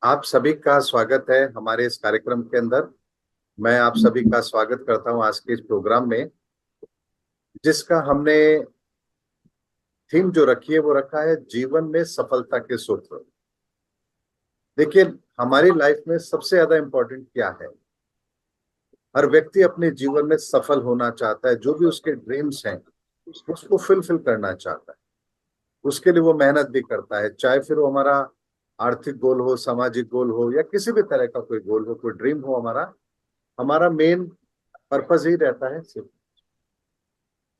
आप सभी का स्वागत है हमारे इस कार्यक्रम के अंदर। मैं आप सभी का स्वागत करता हूं आज के इस प्रोग्राम में, जिसका हमने थीम जो रखी है वो रखा है जीवन में सफलता के सूत्र। देखिए, हमारी लाइफ में सबसे ज्यादा इम्पोर्टेंट क्या है? हर व्यक्ति अपने जीवन में सफल होना चाहता है। जो भी उसके ड्रीम्स हैं उसको फुलफिल करना चाहता है। उसके लिए वो मेहनत भी करता है, चाहे फिर वो हमारा आर्थिक गोल हो, सामाजिक गोल हो, या किसी भी तरह का कोई गोल हो, कोई ड्रीम हो। हमारा हमारा मेन पर्पस ही रहता है सिर्फ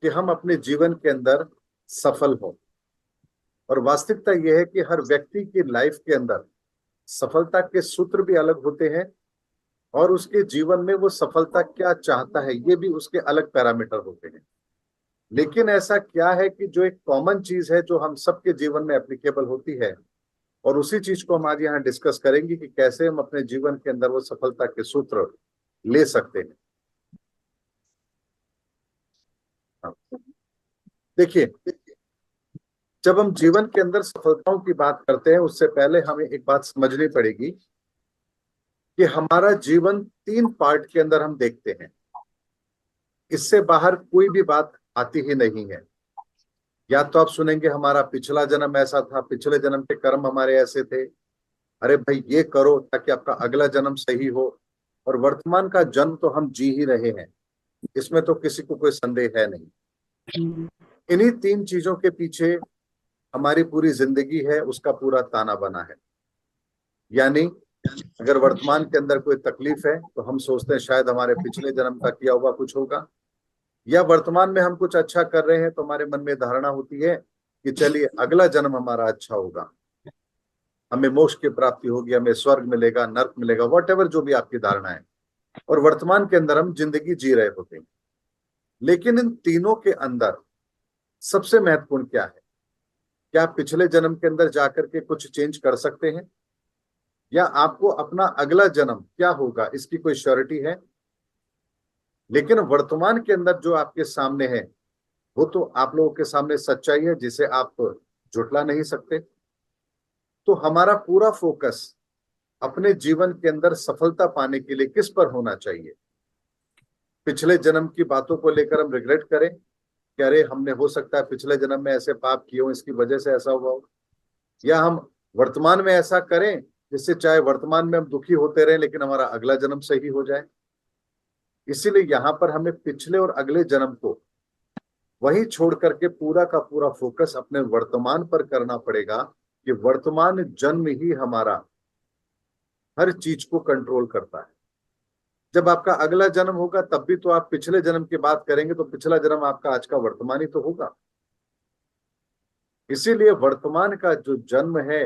कि हम अपने जीवन के अंदर सफल हो। और वास्तविकता यह है कि हर व्यक्ति की लाइफ के अंदर सफलता के सूत्र भी अलग होते हैं, और उसके जीवन में वो सफलता क्या चाहता है ये भी उसके अलग पैरामीटर होते हैं। लेकिन ऐसा क्या है कि जो एक कॉमन चीज है जो हम सबके जीवन में एप्लीकेबल होती है, और उसी चीज को हम आज यहाँ डिस्कस करेंगे कि कैसे हम अपने जीवन के अंदर वो सफलता के सूत्र ले सकते हैं। हाँ। देखिए, जब हम जीवन के अंदर सफलताओं की बात करते हैं उससे पहले हमें एक बात समझनी पड़ेगी कि हमारा जीवन तीन पार्ट के अंदर हम देखते हैं। इससे बाहर कोई भी बात आती ही नहीं है। या तो आप सुनेंगे हमारा पिछला जन्म ऐसा था, पिछले जन्म के कर्म हमारे ऐसे थे। अरे भाई, ये करो ताकि आपका अगला जन्म सही हो। और वर्तमान का जन्म तो हम जी ही रहे हैं, इसमें तो किसी को कोई संदेह है नहीं। इन्हीं तीन चीजों के पीछे हमारी पूरी जिंदगी है, उसका पूरा ताना बना है। यानी अगर वर्तमान के अंदर कोई तकलीफ है तो हम सोचते हैं शायद हमारे पिछले जन्म का किया हुआ कुछ होगा, या वर्तमान में हम कुछ अच्छा कर रहे हैं तो हमारे मन में धारणा होती है कि चलिए अगला जन्म हमारा अच्छा होगा, हमें मोक्ष की प्राप्ति होगी, हमें स्वर्ग मिलेगा, नर्क मिलेगा, वॉट एवर जो भी आपकी धारणा है। और वर्तमान के अंदर हम जिंदगी जी रहे होते हैं। लेकिन इन तीनों के अंदर सबसे महत्वपूर्ण क्या है? क्या आप पिछले जन्म के अंदर जाकर के कुछ चेंज कर सकते हैं, या आपको अपना अगला जन्म क्या होगा इसकी कोई श्योरिटी है? लेकिन वर्तमान के अंदर जो आपके सामने है वो तो आप लोगों के सामने सच्चाई है जिसे आप झुटला नहीं सकते। तो हमारा पूरा फोकस अपने जीवन के अंदर सफलता पाने के लिए किस पर होना चाहिए? पिछले जन्म की बातों को लेकर हम रिग्रेट करें कि अरे हमने हो सकता है पिछले जन्म में ऐसे पाप किए हो, इसकी वजह से ऐसा हुआ हो, या हम वर्तमान में ऐसा करें जिससे चाहे वर्तमान में हम दुखी होते रहें लेकिन हमारा अगला जन्म सही हो जाए। इसीलिए यहाँ पर हमें पिछले और अगले जन्म को वही छोड़ करके पूरा का पूरा फोकस अपने वर्तमान पर करना पड़ेगा कि वर्तमान जन्म ही हमारा हर चीज को कंट्रोल करता है। जब आपका अगला जन्म होगा तब भी तो आप पिछले जन्म की बात करेंगे, तो पिछला जन्म आपका आज का वर्तमान ही तो होगा। इसीलिए वर्तमान का जो जन्म है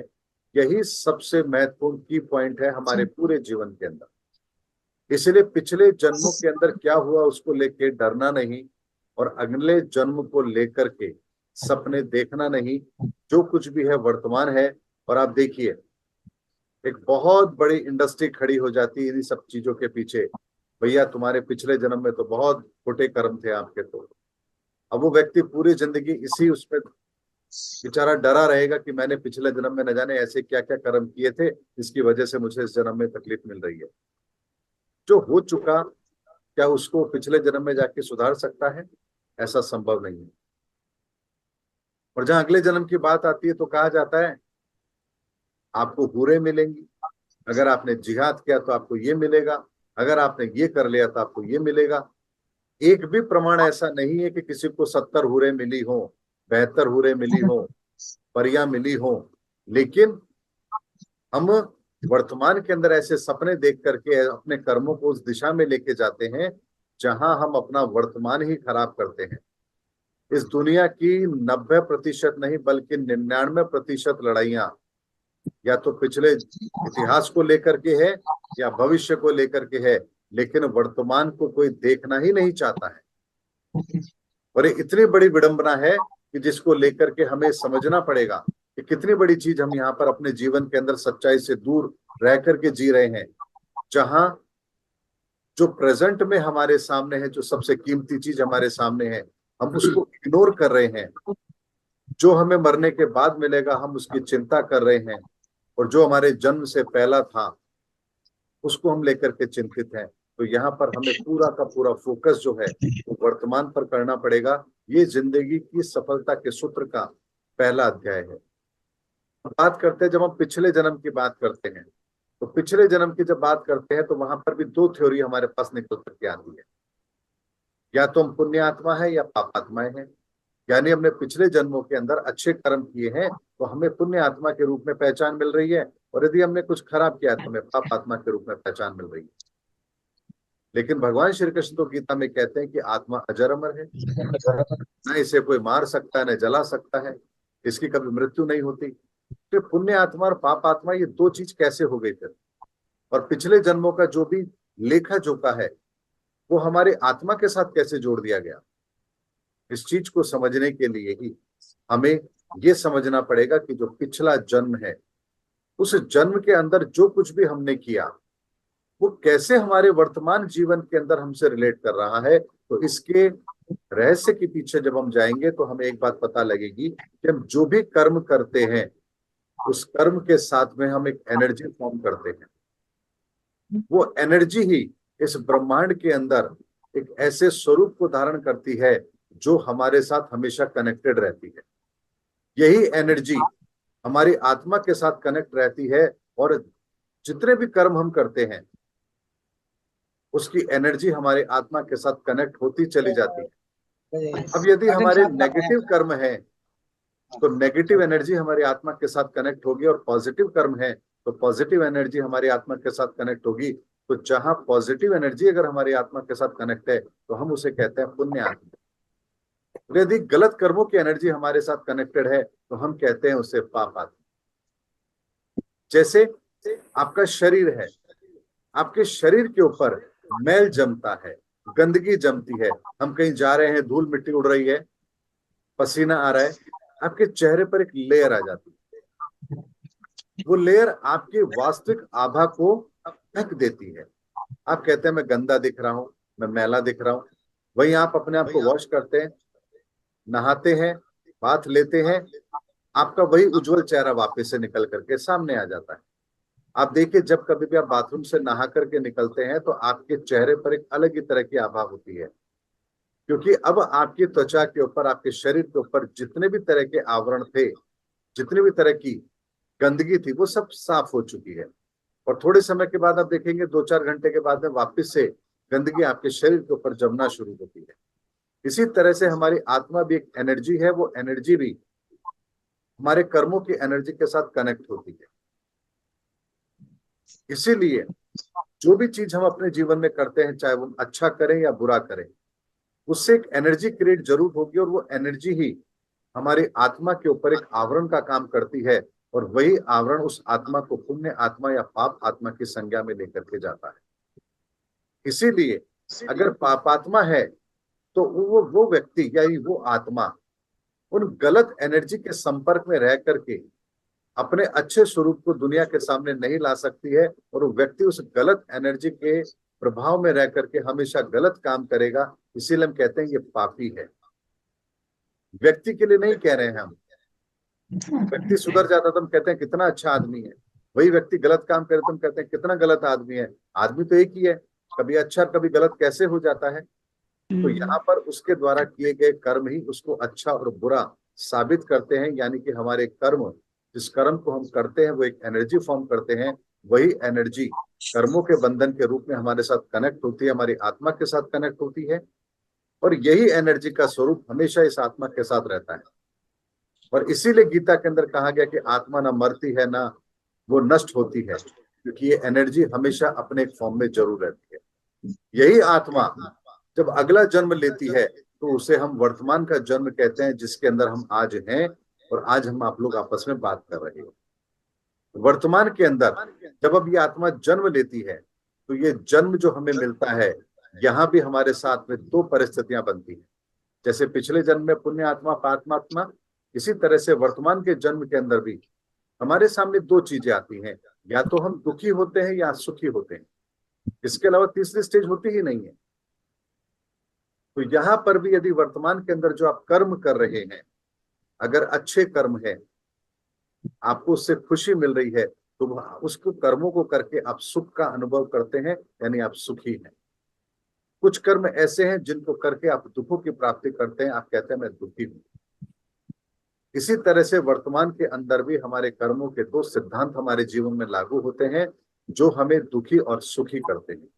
यही सबसे महत्वपूर्ण की पॉइंट है हमारे पूरे जीवन के अंदर। इसलिए पिछले जन्मों के अंदर क्या हुआ उसको लेके डरना नहीं, और अगले जन्म को लेकर के सपने देखना नहीं। जो कुछ भी है वर्तमान है। और आप देखिए, एक बहुत बड़ी इंडस्ट्री खड़ी हो जाती है इन्हीं सब चीजों के पीछे। भैया तुम्हारे पिछले जन्म में तो बहुत खोटे कर्म थे आपके, तो अब वो व्यक्ति पूरी जिंदगी इसी उसमें बेचारा डरा रहेगा कि मैंने पिछले जन्म में न जाने ऐसे क्या क्या कर्म किए थे जिसकी वजह से मुझे इस जन्म में तकलीफ मिल रही है। जो हो चुका क्या उसको पिछले जन्म में जाके सुधार सकता है? ऐसा संभव नहीं है। और जहां अगले जन्म की बात आती है तो कहा जाता है आपको हूरें मिलेंगी, अगर आपने जिहाद किया तो आपको ये मिलेगा, अगर आपने ये कर लिया तो आपको ये मिलेगा। एक भी प्रमाण ऐसा नहीं है कि किसी को 70 हूरें मिली हो, 72 हूरें मिली हो, परियां मिली हो। लेकिन हम वर्तमान के अंदर ऐसे सपने देख करके अपने कर्मों को उस दिशा में लेके जाते हैं जहां हम अपना वर्तमान ही खराब करते हैं। इस दुनिया की 90% नहीं बल्कि 99% लड़ाइयां या तो पिछले इतिहास को लेकर के है या भविष्य को लेकर के है, लेकिन वर्तमान को कोई देखना ही नहीं चाहता है। और ये इतनी बड़ी विडंबना है कि जिसको लेकर के हमें समझना पड़ेगा कि कितनी बड़ी चीज हम यहाँ पर अपने जीवन के अंदर सच्चाई से दूर रह करके जी रहे हैं। जहां जो प्रेजेंट में हमारे सामने है, जो सबसे कीमती चीज हमारे सामने है, हम उसको इग्नोर कर रहे हैं। जो हमें मरने के बाद मिलेगा हम उसकी चिंता कर रहे हैं। और जो हमारे जन्म से पहला था उसको हम लेकर के चिंतित हैं। तो यहाँ पर हमें पूरा का पूरा फोकस जो है वो वर्तमान पर करना पड़ेगा। ये जिंदगी की सफलता के सूत्र का पहला अध्याय है। बात करते हैं, जब हम पिछले जन्म की बात करते हैं तो पिछले जन्म की जब बात करते हैं तो वहां पर भी दो थ्योरी हमारे पास निकल करके आती है। या तो हम पुण्य आत्मा है या पाप आत्माएं हैं। यानी हमने पिछले जन्मों के अंदर अच्छे कर्म किए हैं तो हमें पुण्य आत्मा के रूप में पहचान मिल रही है, और यदि हमने कुछ खराब किया तो हमें पाप आत्मा के रूप में पहचान मिल रही है। लेकिन भगवान श्री कृष्ण तो गीता में कहते हैं कि आत्मा अजर अमर है, ना इसे कोई मार सकता है, न जला सकता है, इसकी कभी मृत्यु नहीं होती। तो पुण्य आत्मा और पाप आत्मा ये दो चीज कैसे हो गई फिर? और पिछले जन्मों का जो भी लेखा जोखा है वो हमारी आत्मा के साथ कैसे जोड़ दिया गया? इस चीज को समझने के लिए ही हमें ये समझना पड़ेगा कि जो पिछला जन्म है उस जन्म के अंदर जो कुछ भी हमने किया वो कैसे हमारे वर्तमान जीवन के अंदर हमसे रिलेट कर रहा है। तो इसके रहस्य के पीछे जब हम जाएंगे तो हमें एक बात पता लगेगी कि हम जो भी कर्म करते हैं उस कर्म के साथ में हम एक एनर्जी फॉर्म करते हैं। वो एनर्जी ही इस ब्रह्मांड के अंदर एक ऐसे स्वरूप को धारण करती है जो हमारे साथ हमेशा कनेक्टेड रहती है। यही एनर्जी हमारी आत्मा के साथ कनेक्ट रहती है, और जितने भी कर्म हम करते हैं उसकी एनर्जी हमारी आत्मा के साथ कनेक्ट होती चली जाती है। अब यदि हमारे नेगेटिव कर्म है तो नेगेटिव एनर्जी हमारी आत्मा के साथ कनेक्ट होगी, और पॉजिटिव कर्म है तो पॉजिटिव एनर्जी हमारी आत्मा के साथ कनेक्ट होगी। तो जहां पॉजिटिव एनर्जी अगर हमारी आत्मा के साथ कनेक्ट है तो हम उसे कहते हैं पुण्य आत्मा। यदि गलत कर्मों की एनर्जी हमारे साथ कनेक्टेड है तो हम कहते हैं उसे पाप आत्मा। जैसे आपका शरीर है, आपके शरीर के ऊपर मैल जमता है, गंदगी जमती है, हम कहीं जा रहे हैं, धूल मिट्टी उड़ रही है, पसीना आ रहा है, आपके चेहरे पर एक लेयर आ जाती है। वो लेयर आपके वास्तविक आभा को ढक देती है। आप कहते हैं मैं गंदा दिख रहा हूं, मैं मैला दिख रहा हूं। वहीं आप अपने आप को वॉश करते हैं, नहाते हैं, बाथ लेते हैं, आपका वही उज्जवल चेहरा वापस से निकल करके सामने आ जाता है। आप देखिए, जब कभी भी आप बाथरूम से नहा करके निकलते हैं तो आपके चेहरे पर एक अलग ही तरह की आभा होती है, क्योंकि अब आपकी त्वचा के ऊपर, आपके शरीर के ऊपर जितने भी तरह के आवरण थे, जितनी भी तरह की गंदगी थी, वो सब साफ हो चुकी है। और थोड़े समय के बाद आप देखेंगे 2-4 घंटे के बाद में वापस से गंदगी आपके शरीर के ऊपर जमना शुरू होती है। इसी तरह से हमारी आत्मा भी एक एनर्जी है, वो एनर्जी भी हमारे कर्मों की एनर्जी के साथ कनेक्ट होती है। इसीलिए जो भी चीज हम अपने जीवन में करते हैं, चाहे वो अच्छा करें या बुरा करें, उससे एक एनर्जी क्रिएट जरूर होगी, और वो एनर्जी ही हमारी आत्मा के ऊपर एक आवरण का काम करती है, और वही आवरण उस आत्मा को पुण्य आत्मा या पाप आत्मा की संज्ञा में लेकर के जाता है। इसीलिए अगर पापात्मा है तो वो व्यक्ति या वो आत्मा उन गलत एनर्जी के संपर्क में रह करके अपने अच्छे स्वरूप को दुनिया के सामने नहीं ला सकती है, और वो व्यक्ति उस गलत एनर्जी के प्रभाव में रह करके हमेशा गलत काम करेगा। इसीलिए हम कहते हैं ये पापी है। व्यक्ति के लिए नहीं कह रहे हैं हम। व्यक्ति सुधर जाता तो हम कहते हैं कितना अच्छा आदमी है, वही व्यक्ति गलत काम करे तो हम कहते हैं कितना गलत आदमी है। आदमी तो एक ही है, कभी अच्छा कभी गलत कैसे हो जाता है? तो यहाँ पर उसके द्वारा किए गए कर्म ही उसको अच्छा और बुरा साबित करते हैं। यानी कि हमारे कर्म, जिस कर्म को हम करते हैं वो एक एनर्जी फॉर्म करते हैं, वही एनर्जी कर्मों के बंधन के रूप में हमारे साथ कनेक्ट होती है, हमारी आत्मा के साथ कनेक्ट होती है, और यही एनर्जी का स्वरूप हमेशा इस आत्मा के साथ रहता है। और इसीलिए गीता के अंदर कहा गया कि आत्मा ना मरती है ना वो नष्ट होती है, क्योंकि ये एनर्जी हमेशा अपने एक फॉर्म में जरूर रहती है। यही आत्मा जब अगला जन्म लेती है तो उसे हम वर्तमान का जन्म कहते हैं, जिसके अंदर हम आज हैं, और आज हम आप लोग आपस में बात कर रहे हैं। वर्तमान के अंदर जब अब ये आत्मा जन्म लेती है तो ये जन्म जो हमें मिलता है, यहाँ भी हमारे साथ में दो परिस्थितियां बनती हैं। जैसे पिछले जन्म में पुण्य आत्मा पापात्मा, इसी तरह से वर्तमान के जन्म के अंदर भी हमारे सामने दो चीजें आती हैं, या तो हम दुखी होते हैं या सुखी होते हैं। इसके अलावा तीसरी स्टेज होती ही नहीं है। तो यहाँ पर भी यदि वर्तमान के अंदर जो आप कर्म कर रहे हैं, अगर अच्छे कर्म है, आपको उससे खुशी मिल रही है, तो उसको कर्मों को करके आप सुख का अनुभव करते हैं, यानी आप सुखी हैं। कुछ कर्म ऐसे हैं जिनको करके आप दुखों की प्राप्ति करते हैं, आप कहते हैं मैं दुखी हूं। इसी तरह से वर्तमान के अंदर भी हमारे कर्मों के दो सिद्धांत हमारे जीवन में लागू होते हैं जो हमें दुखी और सुखी करते हैं।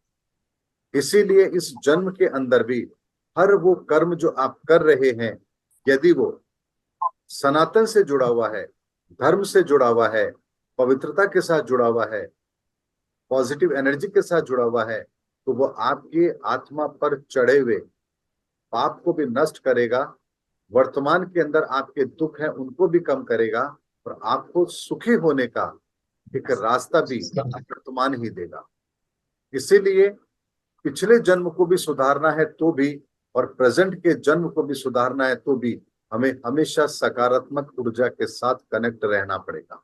इसीलिए इस जन्म के अंदर भी हर वो कर्म जो आप कर रहे हैं, यदि वो सनातन से जुड़ा हुआ है, धर्म से जुड़ा हुआ है, पवित्रता के साथ जुड़ा हुआ है, पॉजिटिव एनर्जी के साथ जुड़ा हुआ है, तो वो आपकी आत्मा पर चढ़े हुए पाप को भी नष्ट करेगा, वर्तमान के अंदर आपके दुख हैं उनको भी कम करेगा, और आपको सुखी होने का एक रास्ता भी वर्तमान ही देगा। इसीलिए पिछले जन्म को भी सुधारना है तो भी, और प्रेजेंट के जन्म को भी सुधारना है तो भी, हमें हमेशा सकारात्मक ऊर्जा के साथ कनेक्ट रहना पड़ेगा।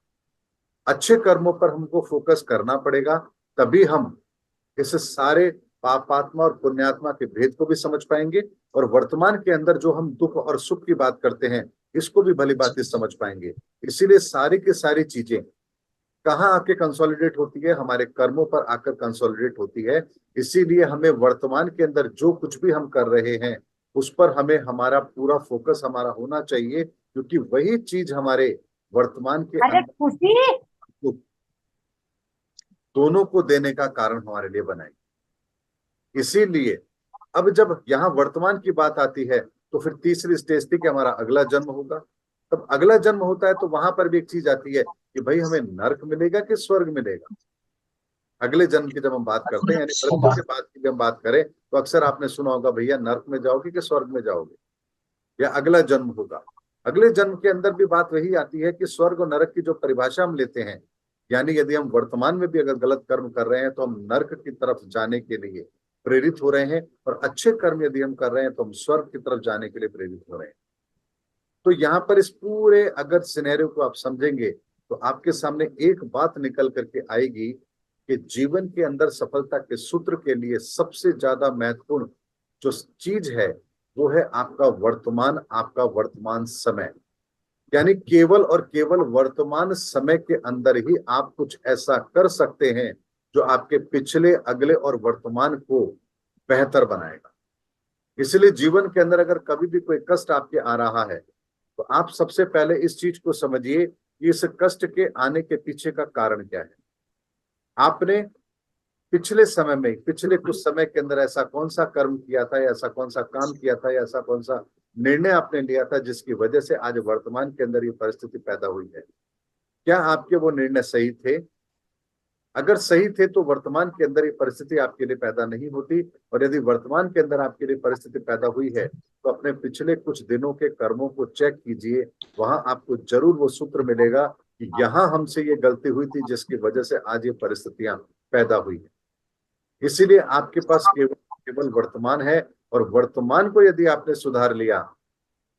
अच्छे कर्मों पर हमको फोकस करना पड़ेगा, तभी हम इस सारे पापात्मा और पुण्यात्मा के भेद को भी समझ पाएंगे, और वर्तमान के अंदर जो हम दुख और सुख की बात करते हैं इसको भी भली बात समझ पाएंगे। इसीलिए सारी की सारी चीजें कहाँ आके कंसोलिडेट होती है, हमारे कर्मों पर आकर कंसोलिडेट होती है। इसीलिए हमें वर्तमान के अंदर जो कुछ भी हम कर रहे हैं उस पर हमें हमारा पूरा फोकस हमारा होना चाहिए, क्योंकि वही चीज हमारे वर्तमान के अरे अंदर खुशी। दोनों को देने का कारण हमारे लिए बनाए। इसीलिए अब जब यहाँ वर्तमान की बात आती है तो फिर तीसरी स्टेज थी कि हमारा अगला जन्म होगा। तब अगला जन्म होता है तो वहां पर भी एक चीज आती है कि भाई हमें नरक मिलेगा कि स्वर्ग मिलेगा। अगले जन्म की जब हम बात करते हैं, यानी मृत्यु के बाद की जब हम बात करें, तो अक्सर आपने सुना होगा भैया नरक में जाओगे कि स्वर्ग में जाओगे, या अगला जन्म होगा। अगले जन्म के अंदर भी बात वही आती है कि स्वर्ग और नरक की जो परिभाषा हम लेते हैं, यानी यदि हम वर्तमान में भी अगर गलत कर्म कर रहे हैं तो हम नरक की तरफ जाने के लिए प्रेरित हो रहे हैं, और अच्छे कर्म यदि हम कर रहे हैं तो हम स्वर्ग की तरफ जाने के लिए प्रेरित हो रहे हैं। तो यहाँ पर इस पूरे अगर सिनेरियो को आप समझेंगे तो आपके सामने एक बात निकल करके आएगी कि जीवन के अंदर सफलता के सूत्र के लिए सबसे ज्यादा महत्वपूर्ण जो चीज है वो है आपका वर्तमान, आपका वर्तमान समय। यानी केवल और केवल वर्तमान समय के अंदर ही आप कुछ ऐसा कर सकते हैं जो आपके पिछले, अगले और वर्तमान को बेहतर बनाएगा। इसलिए जीवन के अंदर अगर कभी भी कोई कष्ट आपके आ रहा है तो आप सबसे पहले इस चीज को समझिए कि इस कष्ट के आने के पीछे का कारण क्या है। आपने पिछले समय में, पिछले कुछ समय के अंदर ऐसा कौन सा कर्म किया था, या ऐसा कौन सा काम किया था, या ऐसा कौन सा निर्णय आपने लिया था जिसकी वजह से आज वर्तमान के अंदर ये परिस्थिति पैदा हुई है। क्या आपके वो निर्णय सही थे? अगर सही थे तो वर्तमान के अंदर ये परिस्थिति आपके लिए पैदा नहीं होती, और यदि वर्तमान के अंदर आपके लिए परिस्थिति पैदा हुई है तो अपने पिछले कुछ दिनों के कर्मों को चेक कीजिए, वहां आपको जरूर वो सूत्र मिलेगा कि यहाँ हमसे ये गलती हुई थी जिसकी वजह से आज ये परिस्थितियां पैदा हुई है। इसीलिए आपके पास केवल केवल वर्तमान है, और वर्तमान को यदि आपने सुधार लिया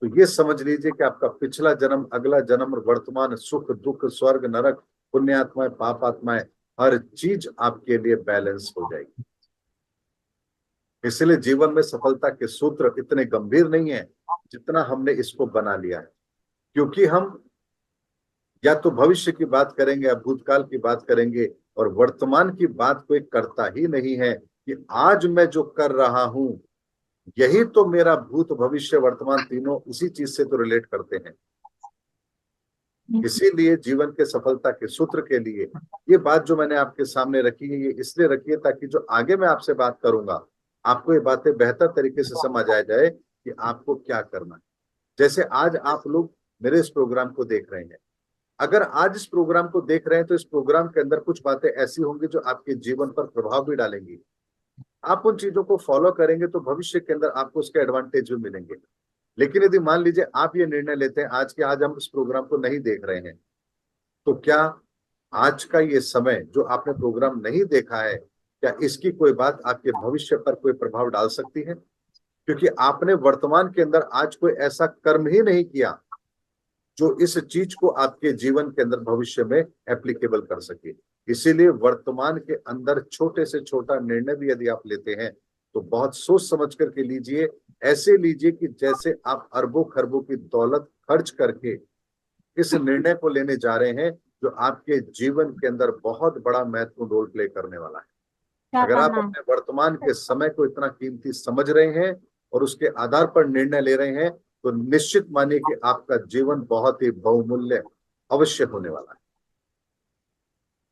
तो ये समझ लीजिए कि आपका पिछला जन्म, अगला जन्म और वर्तमान, सुख दुख, स्वर्ग नरक, पुण्यात्माएं पापात्माएं, हर चीज आपके लिए बैलेंस हो जाएगी। इसलिए जीवन में सफलता के सूत्र इतने गंभीर नहीं है जितना हमने इसको बना लिया है, क्योंकि हम या तो भविष्य की बात करेंगे या भूतकाल की बात करेंगे, और वर्तमान की बात कोई करता ही नहीं है कि आज मैं जो कर रहा हूं यही तो मेरा भूत भविष्य वर्तमान तीनों इसी चीज से तो रिलेट करते हैं। इसीलिए जीवन के सफलता के सूत्र के लिए ये बात जो मैंने आपके सामने रखी है, ये इसलिए रखी है ताकि जो आगे मैं आपसे बात करूंगा आपको ये बातें बेहतर तरीके से समझ आ जाए कि आपको क्या करना है। जैसे आज आप लोग मेरे इस प्रोग्राम को देख रहे हैं, अगर आज इस प्रोग्राम को देख रहे हैं तो इस प्रोग्राम के अंदर कुछ बातें ऐसी होंगी जो आपके जीवन पर प्रभाव भी डालेंगी। आप उन चीजों को फॉलो करेंगे तो भविष्य के अंदर आपको उसके एडवांटेज भी मिलेंगे। लेकिन यदि मान लीजिए आप ये निर्णय लेते हैं आज के आज हम इस प्रोग्राम को नहीं देख रहे हैं, तो क्या आज का ये समय जो आपने प्रोग्राम नहीं देखा है, क्या इसकी कोई बात आपके भविष्य पर कोई प्रभाव डाल सकती है? क्योंकि आपने वर्तमान के अंदर आज कोई ऐसा कर्म ही नहीं किया जो इस चीज को आपके जीवन के अंदर भविष्य में एप्लीकेबल कर सके। इसीलिए वर्तमान के अंदर छोटे से छोटा निर्णय भी यदि आप लेते हैं तो बहुत सोच समझ करके लीजिए। ऐसे लीजिए कि जैसे आप अरबों खरबों की दौलत खर्च करके इस निर्णय को लेने जा रहे हैं जो आपके जीवन के अंदर बहुत बड़ा महत्वपूर्ण रोल प्ले करने वाला है। क्या अगर आप करना अपने वर्तमान के समय को इतना कीमती समझ रहे हैं और उसके आधार पर निर्णय ले रहे हैं, तो निश्चित मानिए कि आपका जीवन बहुत ही बहुमूल्य अवश्य होने वाला है।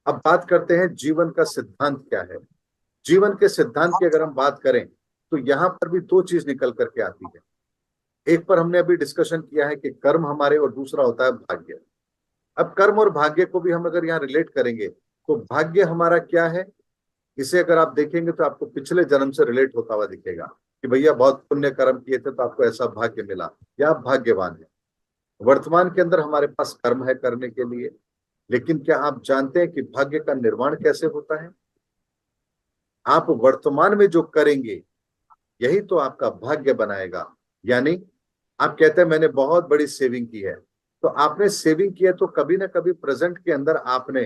अब बात करते हैं जीवन का सिद्धांत क्या है। जीवन के सिद्धांत की अगर हम बात करें तो यहां पर भी दो चीज निकल करके आती है। एक पर हमने अभी डिस्कशन किया है कि कर्म हमारे, और दूसरा होता है भाग्य। अब कर्म और भाग्य को भी हम अगर यहाँ रिलेट करेंगे तो भाग्य हमारा क्या है, इसे अगर आप देखेंगे तो आपको पिछले जन्म से रिलेट होता हुआ दिखेगा कि भैया बहुत पुण्य कर्म किए थे तो आपको ऐसा भाग्य मिला, या आप भाग्यवान है। वर्तमान के अंदर हमारे पास कर्म है करने के लिए, लेकिन क्या आप जानते हैं कि भाग्य का निर्माण कैसे होता है? आप वर्तमान में जो करेंगे यही तो आपका भाग्य बनाएगा। यानी आप कहते हैं मैंने बहुत बड़ी सेविंग की है, तो आपने सेविंग किया तो कभी ना कभी प्रेजेंट के अंदर आपने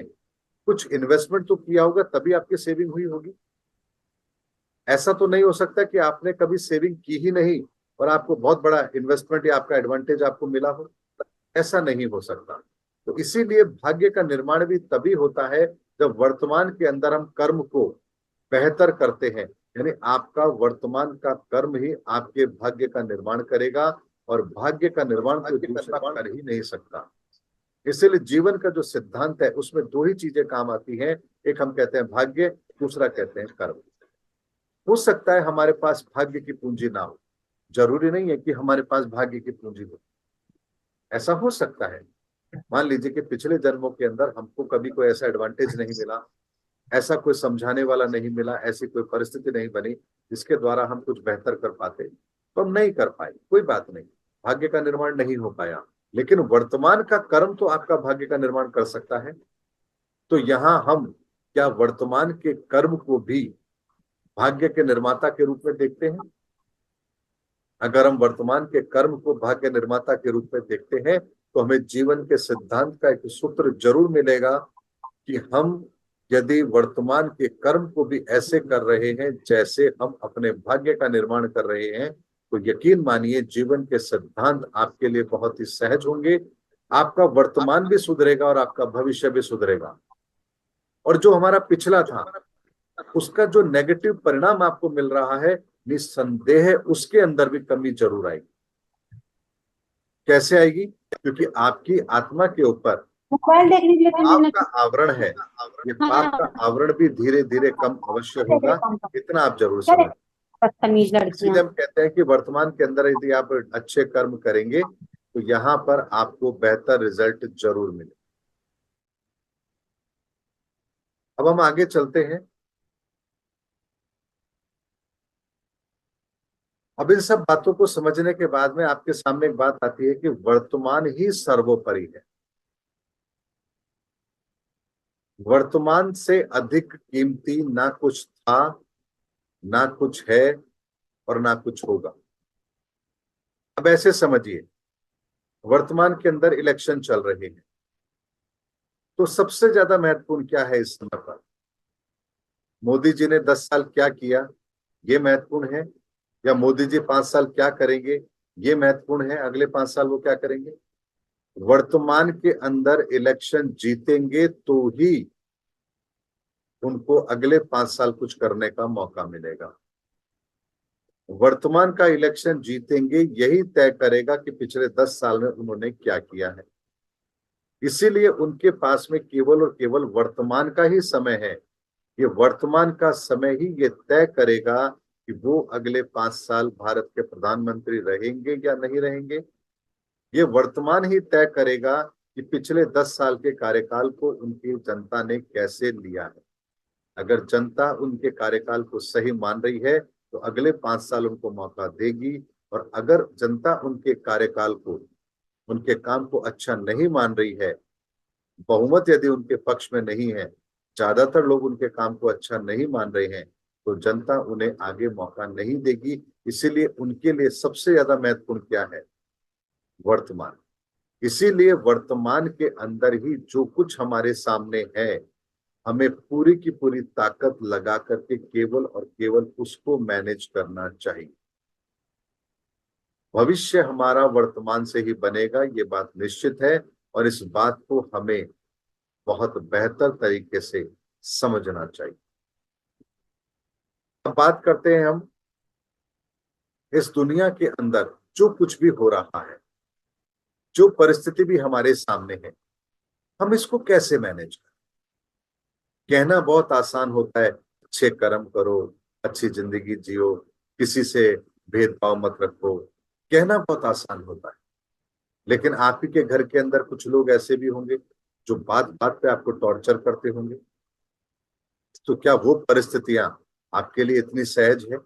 कुछ इन्वेस्टमेंट तो किया होगा, तभी आपकी सेविंग हुई होगी। ऐसा तो नहीं हो सकता कि आपने कभी सेविंग की ही नहीं और आपको बहुत बड़ा इन्वेस्टमेंट या आपका एडवांटेज आपको मिला हो। ऐसा नहीं हो सकता। तो इसीलिए भाग्य का निर्माण भी तभी होता है जब वर्तमान के अंदर हम कर्म को बेहतर करते हैं। यानी आपका वर्तमान का कर्म ही आपके भाग्य का निर्माण करेगा, और भाग्य का निर्माण कोई दूसरा कर ही नहीं सकता। इसीलिए जीवन का जो सिद्धांत है उसमें दो ही चीजें काम आती हैं, एक हम कहते हैं भाग्य, दूसरा कहते हैं कर्म। हो सकता है हमारे पास भाग्य की पूंजी ना हो, जरूरी नहीं है कि हमारे पास भाग्य की पूंजी हो। ऐसा हो सकता है, मान लीजिए कि पिछले जन्मों के अंदर हमको कभी कोई ऐसा एडवांटेज नहीं मिला, ऐसा कोई समझाने वाला नहीं मिला, ऐसी कोई परिस्थिति नहीं बनी जिसके द्वारा हम कुछ बेहतर कर पाते, तो हम नहीं कर पाए, कोई बात नहीं, भाग्य का निर्माण नहीं हो पाया। लेकिन वर्तमान का कर्म तो आपका भाग्य का निर्माण कर सकता है। तो यहाँ हम क्या वर्तमान के कर्म को भी भाग्य के निर्माता के रूप में देखते हैं? अगर हम वर्तमान के कर्म को भाग्य निर्माता के रूप में देखते हैं तो हमें जीवन के सिद्धांत का एक सूत्र जरूर मिलेगा कि हम यदि वर्तमान के कर्म को भी ऐसे कर रहे हैं जैसे हम अपने भाग्य का निर्माण कर रहे हैं, तो यकीन मानिए जीवन के सिद्धांत आपके लिए बहुत ही सहज होंगे। आपका वर्तमान भी सुधरेगा और आपका भविष्य भी सुधरेगा। और जो हमारा पिछला था उसका जो नेगेटिव परिणाम आपको मिल रहा है, निस्संदेह उसके अंदर भी कमी जरूर आएगी। कैसे आएगी? क्योंकि आपकी आत्मा के ऊपर मोबाइल देखने के लिए तो पाप मैंने। का आवरण है। ये पाप का हाँ, आवरण भी धीरे धीरे कम अवश्य होगा, इतना आप जरूर चले, समझ। बदतमीज इसीलिए लड़कियां। हम कहते हैं कि वर्तमान के अंदर यदि आप अच्छे कर्म करेंगे तो यहाँ पर आपको बेहतर रिजल्ट जरूर मिले। अब हम आगे चलते हैं। अब इन सब बातों को समझने के बाद में आपके सामने एक बात आती है कि वर्तमान ही सर्वोपरि है। वर्तमान से अधिक कीमती ना कुछ था, ना कुछ है, और ना कुछ होगा। अब ऐसे समझिए, वर्तमान के अंदर इलेक्शन चल रहे हैं, तो सबसे ज्यादा महत्वपूर्ण क्या है इस समय पर? मोदी जी ने 10 साल क्या किया, ये महत्वपूर्ण है? या मोदी जी 5 साल क्या करेंगे, ये महत्वपूर्ण है? अगले 5 साल वो क्या करेंगे? वर्तमान के अंदर इलेक्शन जीतेंगे तो ही उनको अगले 5 साल कुछ करने का मौका मिलेगा। वर्तमान का इलेक्शन जीतेंगे यही तय करेगा कि पिछले 10 साल में उन्होंने क्या किया है। इसीलिए उनके पास में केवल और केवल वर्तमान का ही समय है। ये वर्तमान का समय ही ये तय करेगा कि वो अगले 5 साल भारत के प्रधानमंत्री रहेंगे या नहीं रहेंगे। ये वर्तमान ही तय करेगा कि पिछले 10 साल के कार्यकाल को उनकी जनता ने कैसे लिया है। अगर जनता उनके कार्यकाल को सही मान रही है तो अगले 5 साल उनको मौका देगी, और अगर जनता उनके कार्यकाल को, उनके काम को अच्छा नहीं मान रही है, बहुमत यदि उनके पक्ष में नहीं है, ज्यादातर लोग उनके काम को अच्छा नहीं मान रहे हैं, तो जनता उन्हें आगे मौका नहीं देगी। इसीलिए उनके लिए सबसे ज्यादा महत्वपूर्ण क्या है? वर्तमान। इसीलिए वर्तमान के अंदर ही जो कुछ हमारे सामने है, हमें पूरी की पूरी ताकत लगा करके केवल और केवल उसको मैनेज करना चाहिए। भविष्य हमारा वर्तमान से ही बनेगा, ये बात निश्चित है, और इस बात को हमें बहुत बेहतर तरीके से समझना चाहिए। अब बात करते हैं हम इस दुनिया के अंदर जो कुछ भी हो रहा है, जो परिस्थिति भी हमारे सामने है, हम इसको कैसे मैनेज करें। कहना बहुत आसान होता है, अच्छे कर्म करो, अच्छी जिंदगी जियो, किसी से भेदभाव मत रखो। कहना बहुत आसान होता है, लेकिन आप ही के घर के अंदर कुछ लोग ऐसे भी होंगे जो बात बात पे आपको टॉर्चर करते होंगे। तो क्या वो परिस्थितियां आपके लिए इतनी सहज है?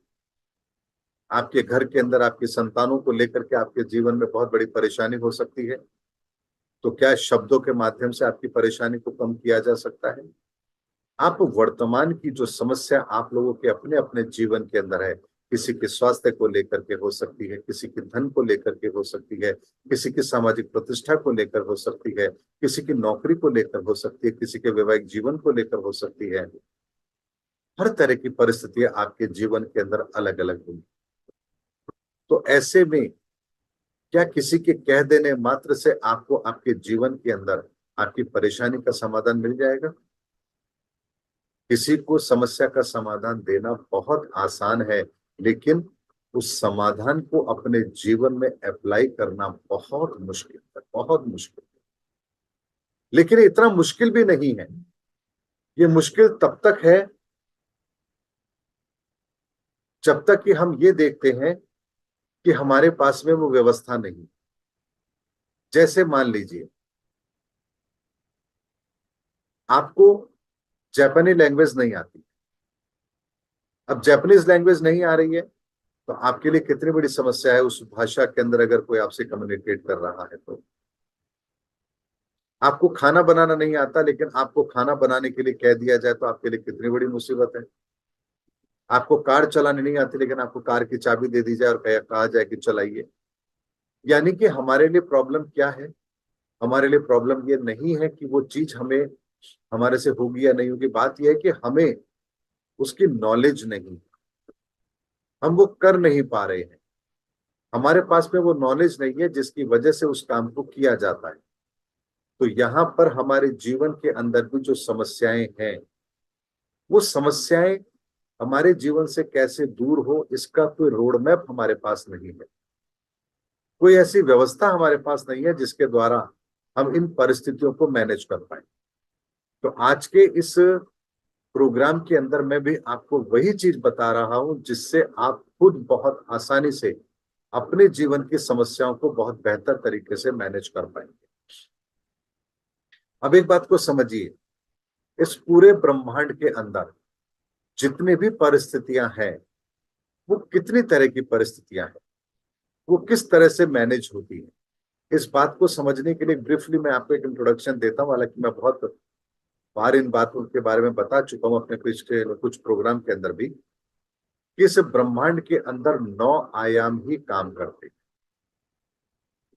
आपके घर के अंदर आपकी संतानों को लेकर के आपके जीवन में बहुत बड़ी परेशानी हो सकती है। तो क्या शब्दों के माध्यम से आपकी परेशानी को कम किया जा सकता है? आप वर्तमान की जो समस्या आप लोगों के अपने अपने जीवन के अंदर है, किसी के स्वास्थ्य को लेकर के हो सकती है, किसी के धन को लेकर के हो सकती है, किसी की सामाजिक प्रतिष्ठा को लेकर हो सकती है, किसी की नौकरी को लेकर हो सकती है, किसी के वैवाहिक जीवन को लेकर हो सकती है। हर तरह की परिस्थितियां आपके जीवन के अंदर अलग अलग होंगी। तो ऐसे में क्या किसी के कह देने मात्र से आपको आपके जीवन के अंदर आपकी परेशानी का समाधान मिल जाएगा? किसी को समस्या का समाधान देना बहुत आसान है, लेकिन उस समाधान को अपने जीवन में अप्लाई करना बहुत मुश्किल है, बहुत मुश्किल है। लेकिन इतना मुश्किल भी नहीं है। ये मुश्किल तब तक है जब तक कि हम ये देखते हैं कि हमारे पास में वो व्यवस्था नहीं। जैसे मान लीजिए आपको जापानी लैंग्वेज नहीं आती। अब जापानीज लैंग्वेज नहीं आ रही है तो आपके लिए कितनी बड़ी समस्या है उस भाषा के अंदर अगर कोई आपसे कम्युनिकेट कर रहा है तो। आपको खाना बनाना नहीं आता, लेकिन आपको खाना बनाने के लिए कह दिया जाए तो आपके लिए कितनी बड़ी मुसीबत है। आपको कार चलाने नहीं आती, लेकिन आपको कार की चाबी दे दी जाए और कहा जाए कि चलाइए। यानी कि हमारे लिए प्रॉब्लम क्या है? हमारे लिए प्रॉब्लम ये नहीं है कि वो चीज हमें हमारे से होगी या नहीं होगी। बात यह है कि हमें उसकी नॉलेज नहीं, हम वो कर नहीं पा रहे हैं। हमारे पास में वो नॉलेज नहीं है जिसकी वजह से उस काम को किया जाता है। तो यहाँ पर हमारे जीवन के अंदर भी जो समस्याएं हैं, वो समस्याएं हमारे जीवन से कैसे दूर हो, इसका कोई रोड मैप हमारे पास नहीं है। कोई ऐसी व्यवस्था हमारे पास नहीं है जिसके द्वारा हम इन परिस्थितियों को मैनेज कर पाए। तो आज के इस प्रोग्राम के अंदर मैं भी आपको वही चीज बता रहा हूं जिससे आप खुद बहुत आसानी से अपने जीवन की समस्याओं को बहुत बेहतर तरीके से मैनेज कर पाएंगे। अब एक बात को समझिए, इस पूरे ब्रह्मांड के अंदर जितनी भी परिस्थितियां हैं, वो कितनी तरह की परिस्थितियां हैं, वो किस तरह से मैनेज होती है, इस बात को समझने के लिए ब्रीफली मैं आपको एक इंट्रोडक्शन देता हूं। हालांकि मैं बहुत बार इन बातों के बारे में बता चुका हूं अपने पिछले कुछ प्रोग्राम के अंदर भी, कि इस ब्रह्मांड के अंदर 9 आयाम ही काम करते हैं।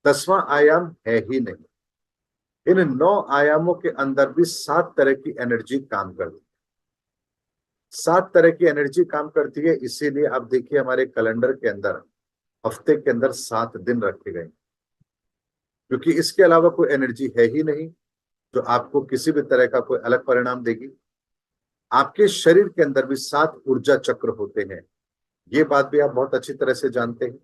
10वां आयाम है ही नहीं। इन 9 आयामों के अंदर भी 7 तरह की एनर्जी काम करती है। 7 तरह की एनर्जी काम करती है। इसीलिए आप देखिए हमारे कैलेंडर के अंदर हफ्ते के अंदर 7 दिन रखे गए, क्योंकि इसके अलावा कोई एनर्जी है ही नहीं जो आपको किसी भी तरह का कोई अलग परिणाम देगी। आपके शरीर के अंदर भी 7 ऊर्जा चक्र होते हैं, ये बात भी आप बहुत अच्छी तरह से जानते हैं।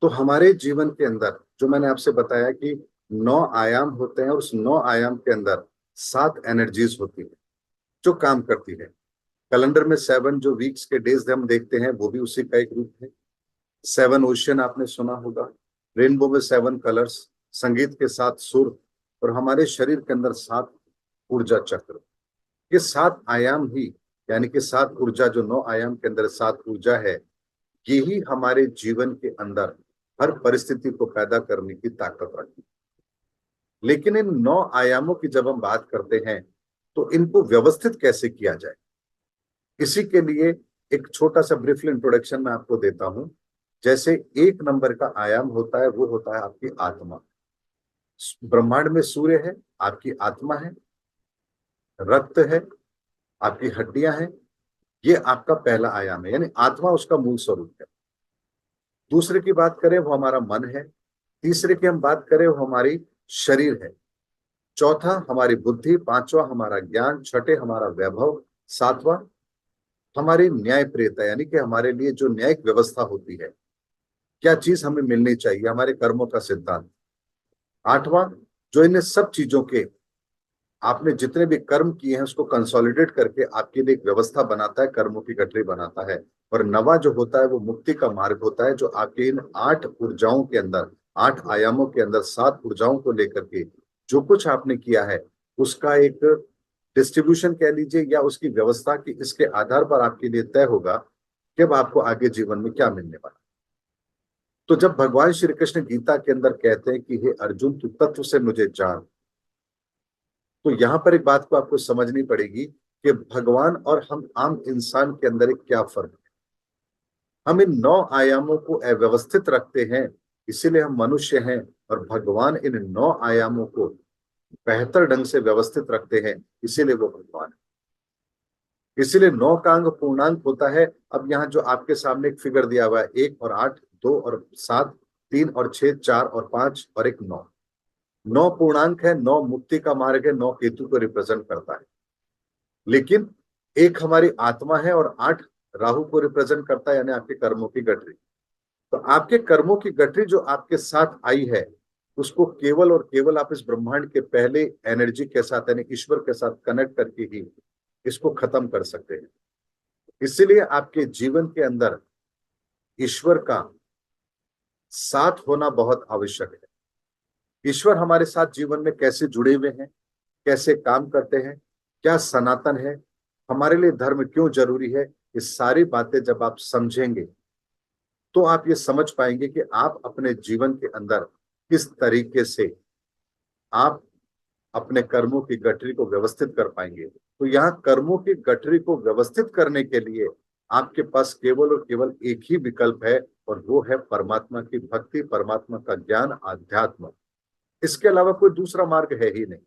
तो हमारे जीवन के अंदर जो मैंने आपसे बताया कि 9 आयाम होते हैं और उस 9 आयाम के अंदर 7 एनर्जीज होती है जो काम करती है। कैलेंडर में 7 जो वीक्स के डेज हम देखते हैं वो भी उसी का एक रूप है। 7 ओशियन आपने सुना होगा, रेनबो में 7 कलर्स, संगीत के 7 सुर, और हमारे शरीर के अंदर 7 ऊर्जा चक्र। ये 7 आयाम ही, यानी कि 7 ऊर्जा, जो 9 आयाम के अंदर 7 ऊर्जा है, यही हमारे जीवन के अंदर हर परिस्थिति को पैदा करने की ताकत रखती है। लेकिन इन 9 आयामों की जब हम बात करते हैं तो इनको व्यवस्थित कैसे किया जाए, इसी के लिए एक छोटा सा ब्रीफ इंट्रोडक्शन मैं आपको देता हूं। जैसे 1 नंबर का आयाम होता है, वो होता है आपकी आत्मा। ब्रह्मांड में सूर्य है, आपकी आत्मा है, रक्त है, आपकी हड्डियां हैं, ये आपका पहला आयाम है, यानी आत्मा उसका मूल स्वरूप है। दूसरे की बात करें वो हमारा मन है। तीसरे की हम बात करें वो हमारी शरीर है। चौथा हमारी बुद्धि, पांचवा हमारा ज्ञान, छठे हमारा वैभव, सातवां हमारी न्यायप्रियता यानी कि हमारे लिए जो न्यायिक व्यवस्था होती है, क्या चीज हमें मिलनी चाहिए, हमारे कर्मों का सिद्धांत। आठवां, जो इन सब चीजों के आपने जितने भी कर्म किए हैं उसको कंसोलिडेट करके आपके लिए एक व्यवस्था बनाता है, कर्मों की गठरी बनाता है। और नवा जो होता है वो मुक्ति का मार्ग होता है, जो आपके इन 8 ऊर्जाओं के अंदर, 8 आयामों के अंदर, 7 ऊर्जाओं को लेकर के जो कुछ आपने किया है उसका एक डिस्ट्रीब्यूशन कह लीजिए, या उसकी व्यवस्था की इसके आधार पर आपके लिए तय होगा कि अब आपको आगे जीवन में क्या मिलने वाला। तो जब भगवान श्री कृष्ण गीता के अंदर कहते हैं कि हे अर्जुन तू तत्व से मुझे जान, तो यहां पर एक बात को आपको समझनी पड़ेगी कि भगवान और हम आम इंसान के अंदर एक क्या फर्क है। हम इन 9 आयामों को अव्यवस्थित रखते हैं, इसीलिए हम मनुष्य हैं, और भगवान इन 9 आयामों को बेहतर ढंग से व्यवस्थित रखते हैं, इसीलिए वो भगवान है। इसीलिए 9 का अंग पूर्णांक होता है। अब यहाँ जो आपके सामने एक फिगर दिया हुआ है, 1 और 8, 2 और 7, 3 और 6, 4 और 5 और एक 9, 9 पूर्णांक है, 9 मुक्ति का मार्ग है, 9 केतु को रिप्रेजेंट करता है। लेकिन एक हमारी आत्मा है और 8 राहु को रिप्रेजेंट करता है, यानी आपके कर्मों की गठरी। तो आपके कर्मों की गठरी जो आपके साथ आई है उसको केवल और केवल आप इस ब्रह्मांड के पहले एनर्जी के साथ यानी ईश्वर के साथ कनेक्ट करके ही इसको खत्म कर सकते हैं। इसीलिए आपके जीवन के अंदर ईश्वर का साथ होना बहुत आवश्यक है। ईश्वर हमारे साथ जीवन में कैसे जुड़े हुए हैं, कैसे काम करते हैं, क्या सनातन है, हमारे लिए धर्म क्यों जरूरी है, ये सारी बातें जब आप समझेंगे तो आप ये समझ पाएंगे कि आप अपने जीवन के अंदर किस तरीके से आप अपने कर्मों की गठरी को व्यवस्थित कर पाएंगे। तो यहाँ कर्मों की गठरी को व्यवस्थित करने के लिए आपके पास केवल और केवल एक ही विकल्प है, और वो है परमात्मा की भक्ति, परमात्मा का ज्ञान, आध्यात्म। इसके अलावा कोई दूसरा मार्ग है ही नहीं।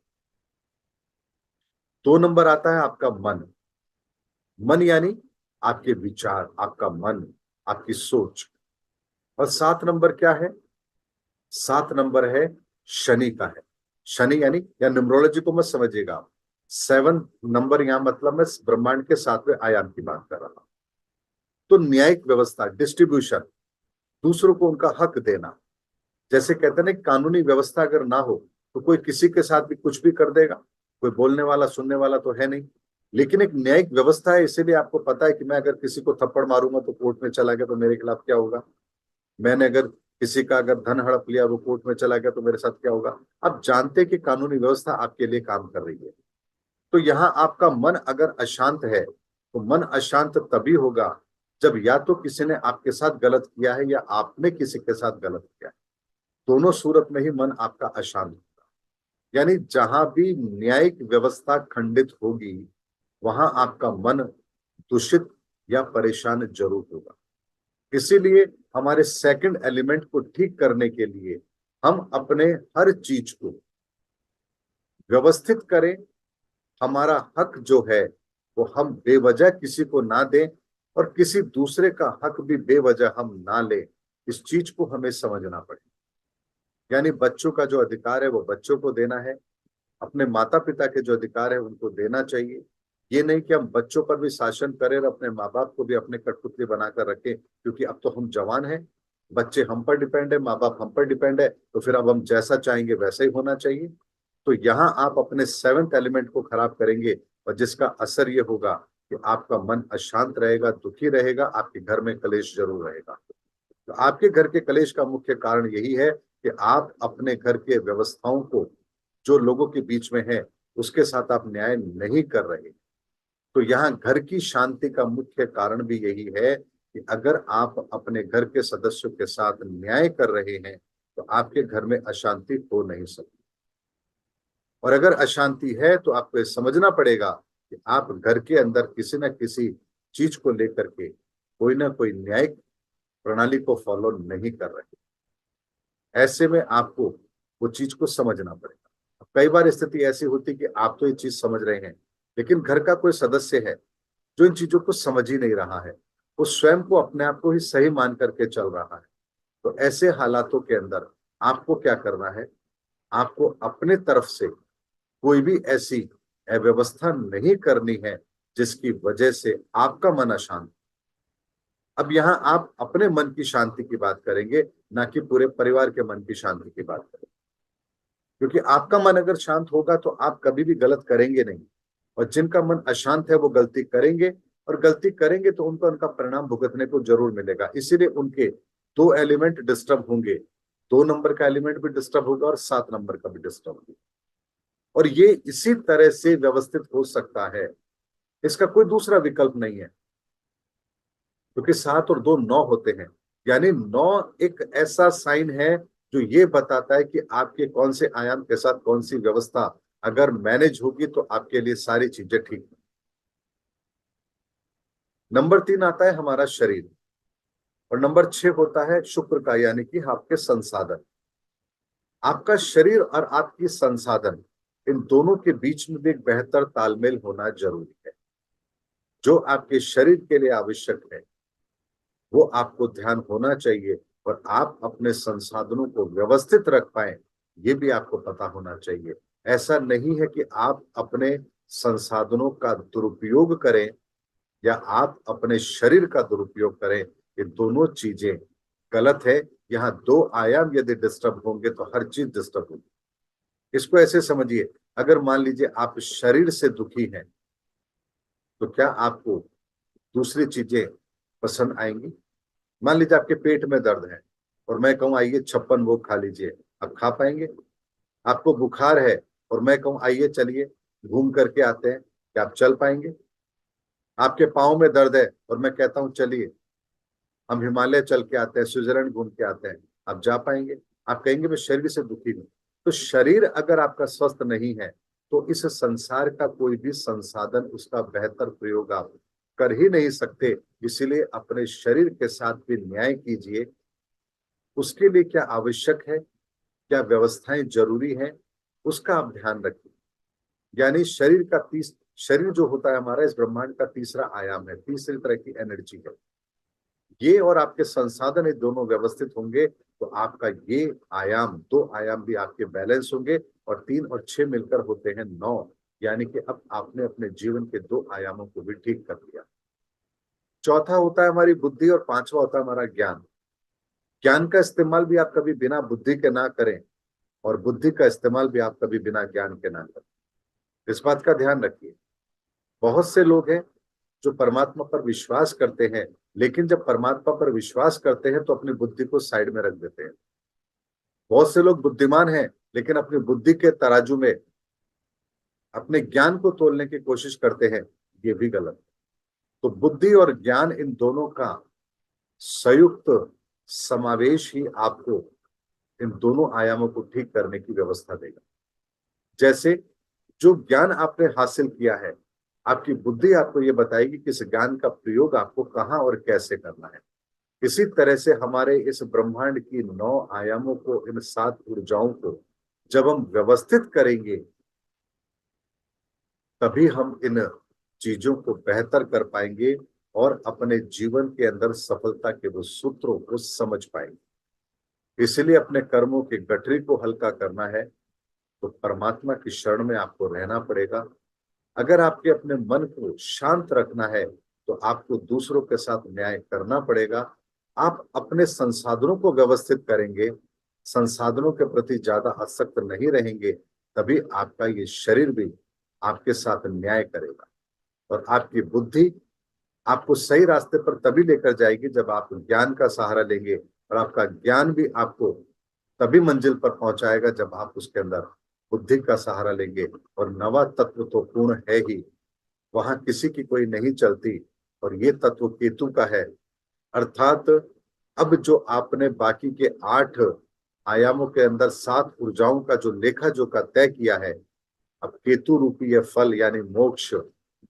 2 नंबर आता है आपका मन। मन यानी आपके विचार, आपका मन, आपकी सोच। और 7 नंबर क्या है? 7 नंबर है शनि का है। शनि यानी, या न्यूमरोलॉजी को मत समझिएगा आप, 7 नंबर यहाँ मतलब मैं ब्रह्मांड के 7वें आयाम की बात कर रहा हूं। तो न्यायिक व्यवस्था, डिस्ट्रीब्यूशन, दूसरों को उनका हक देना। जैसे कहते हैं ना, कानूनी व्यवस्था अगर ना हो तो कोई किसी के साथ भी कुछ भी कर देगा, कोई बोलने वाला सुनने वाला तो है नहीं। लेकिन एक न्यायिक व्यवस्था है, इसीलिए आपको पता है कि मैं अगर किसी को थप्पड़ मारूंगा तो कोर्ट में चला गया तो मेरे खिलाफ क्या होगा, मैंने अगर किसी का अगर धन हड़प लिया वो कोर्ट में चला गया तो मेरे साथ क्या होगा। आप जानते कि कानूनी व्यवस्था आपके लिए काम कर रही है। तो यहाँ आपका मन अगर अशांत है तो मन अशांत तभी होगा जब या तो किसी ने आपके साथ गलत किया है या आपने किसी के साथ गलत किया है। दोनों सूरत में ही मन आपका अशांत होगा। यानी जहां भी न्यायिक व्यवस्था खंडित होगी वहां आपका मन दूषित या परेशान जरूर होगा। इसीलिए हमारे सेकंड एलिमेंट को ठीक करने के लिए हम अपने हर चीज को व्यवस्थित करें। हमारा हक जो है वो हम बेवजह किसी को ना दें, और किसी दूसरे का हक भी बेवजह हम ना लें। इस चीज को हमें समझना पड़ेगा। यानी बच्चों का जो अधिकार है वो बच्चों को देना है, अपने माता पिता के जो अधिकार है उनको देना चाहिए। ये नहीं कि हम बच्चों पर भी शासन करें और अपने माँ बाप को भी अपने कठपुतली बनाकर रखें, क्योंकि अब तो हम जवान हैं, बच्चे हम पर डिपेंड है, माँ बाप हम पर डिपेंड है, तो फिर अब हम जैसा चाहेंगे वैसा ही होना चाहिए। तो यहाँ आप अपने 7th एलिमेंट को खराब करेंगे, और जिसका असर ये होगा कि आपका मन अशांत रहेगा, दुखी रहेगा, आपके घर में कलेश जरूर रहेगा। तो आपके घर के कलेश का मुख्य कारण यही है कि आप अपने घर के व्यवस्थाओं को जो लोगों के बीच में है उसके साथ आप न्याय नहीं कर रहे। तो यहाँ घर की शांति का मुख्य कारण भी यही है कि अगर आप अपने घर के सदस्यों के साथ न्याय कर रहे हैं तो आपके घर में अशांति हो नहीं सकती। और अगर अशांति है तो आपको ये समझना पड़ेगा कि आप घर के अंदर किसी न किसी चीज को लेकर के कोई ना कोई न्यायिक प्रणाली को फॉलो नहीं कर रहे। ऐसे में आपको वो चीज को समझना पड़ेगा। कई बार स्थिति ऐसी होती कि आप तो ये चीज समझ रहे हैं, लेकिन घर का कोई सदस्य है जो इन चीजों को समझ ही नहीं रहा है, वो स्वयं को अपने आप को ही सही मान करके चल रहा है। तो ऐसे हालातों के अंदर आपको क्या करना है, आपको अपने तरफ से कोई भी ऐसी अव्यवस्था नहीं करनी है जिसकी वजह से आपका मन अशांत। अब यहाँ आप अपने मन की शांति की बात करेंगे, ना कि पूरे परिवार के मन की शांति की बात करेंगे। क्योंकि आपका मन अगर शांत होगा तो आप कभी भी गलत करेंगे नहीं, और जिनका मन अशांत है वो गलती करेंगे, और गलती करेंगे तो उनको उनका परिणाम भुगतने को जरूर मिलेगा। इसीलिए उनके दो एलिमेंट डिस्टर्ब होंगे, 2 नंबर का एलिमेंट भी डिस्टर्ब होगा और 7 नंबर का भी डिस्टर्ब होगा। और ये इसी तरह से व्यवस्थित हो सकता है, इसका कोई दूसरा विकल्प नहीं है। क्योंकि 7 और 2 9 होते हैं, यानी 9 एक ऐसा साइन है जो ये बताता है कि आपके कौन से आयाम के साथ कौन सी व्यवस्था अगर मैनेज होगी तो आपके लिए सारी चीजें ठीक है। नंबर 3 आता है हमारा शरीर, और नंबर 6 होता है शुक्र का, यानी कि आपके संसाधन। आपका शरीर और आपकी संसाधन, इन दोनों के बीच में भी एक बेहतर तालमेल होना जरूरी है। जो आपके शरीर के लिए आवश्यक है वो आपको ध्यान होना चाहिए, और आप अपने संसाधनों को व्यवस्थित रख पाए ये भी आपको पता होना चाहिए। ऐसा नहीं है कि आप अपने संसाधनों का दुरुपयोग करें या आप अपने शरीर का दुरुपयोग करें, ये दोनों चीजें गलत है। यहाँ 2 आयाम यदि डिस्टर्ब होंगे तो हर चीज डिस्टर्ब होगी। इसको ऐसे समझिए, अगर मान लीजिए आप शरीर से दुखी हैं तो क्या आपको दूसरी चीजें पसंद आएंगी? मान लीजिए आपके पेट में दर्द है और मैं कहूँ आइए 56 भोग खा लीजिए, आप खा पाएंगे? आपको बुखार है और मैं कहूँ आइए चलिए घूम करके आते हैं, क्या आप चल पाएंगे? आपके पाँव में दर्द है और मैं कहता हूँ चलिए हम हिमालय चल के आते हैं, स्विट्जरलैंड घूम के आते हैं, आप जा पाएंगे? आप कहेंगे मैं शरीर से दुखी हूँ। तो शरीर अगर आपका स्वस्थ नहीं है तो इस संसार का कोई भी संसाधन उसका बेहतर प्रयोग आप कर ही नहीं सकते। इसीलिए अपने शरीर के साथ भी न्याय कीजिए, उसके लिए क्या आवश्यक है, क्या व्यवस्थाएं जरूरी हैं, उसका आप ध्यान रखिए। यानी शरीर जो होता है हमारा इस ब्रह्मांड का तीसरा आयाम है, तीसरी तरह की एनर्जी है। ये और आपके संसाधन ये दोनों व्यवस्थित होंगे तो आपका ये आयाम 2 आयाम भी आपके बैलेंस होंगे, और 3 और 6 मिलकर होते हैं 9। यानी कि अब आपने अपने जीवन के 2 आयामों को भी ठीक कर दिया। चौथा होता है हमारी बुद्धि और पांचवा होता है हमारा ज्ञान। ज्ञान का इस्तेमाल भी आप कभी बिना बुद्धि के ना करें, और बुद्धि का इस्तेमाल भी आप कभी बिना ज्ञान के ना करें। इस बात का ध्यान रखिए। बहुत से लोग हैं जो परमात्मा पर विश्वास करते हैं, लेकिन जब परमात्मा पर विश्वास करते हैं तो अपनी बुद्धि को साइड में रख देते हैं। बहुत से लोग बुद्धिमान हैं लेकिन अपनी बुद्धि के तराजू में अपने ज्ञान को तोलने की कोशिश करते हैं, ये भी गलत है। तो बुद्धि और ज्ञान इन दोनों का संयुक्त समावेश ही आपको इन दोनों आयामों को ठीक करने की व्यवस्था देगा। जैसे जो ज्ञान आपने हासिल किया है, आपकी बुद्धि आपको ये बताएगी कि इस ज्ञान का प्रयोग आपको कहाँ और कैसे करना है। इसी तरह से हमारे इस ब्रह्मांड की 9 आयामों को, इन 7 ऊर्जाओं को जब हम व्यवस्थित करेंगे तभी हम इन चीजों को बेहतर कर पाएंगे और अपने जीवन के अंदर सफलता के वो सूत्रों को समझ पाएंगे। इसलिए अपने कर्मों की गठरी को हल्का करना है तो परमात्मा की शरण में आपको रहना पड़ेगा। अगर आपके अपने मन को शांत रखना है तो आपको दूसरों के साथ न्याय करना पड़ेगा। आप अपने संसाधनों को व्यवस्थित करेंगे, संसाधनों के प्रति ज्यादा आसक्त नहीं रहेंगे, तभी आपका ये शरीर भी आपके साथ न्याय करेगा। और आपकी बुद्धि आपको सही रास्ते पर तभी लेकर जाएगी जब आप ज्ञान का सहारा लेंगे, और आपका ज्ञान भी आपको तभी मंजिल पर पहुंचाएगा जब आप उसके अंदर बुद्धि का सहारा लेंगे। और नवा तत्व तो पूर्ण है ही, वहां किसी की कोई नहीं चलती, और ये तत्व केतु का है। अर्थात अब जो आपने बाकी के 8 आयामों के अंदर 7 ऊर्जाओं का जो लेखा जोखा तय किया है, अब केतु रूपी यह फल यानी मोक्ष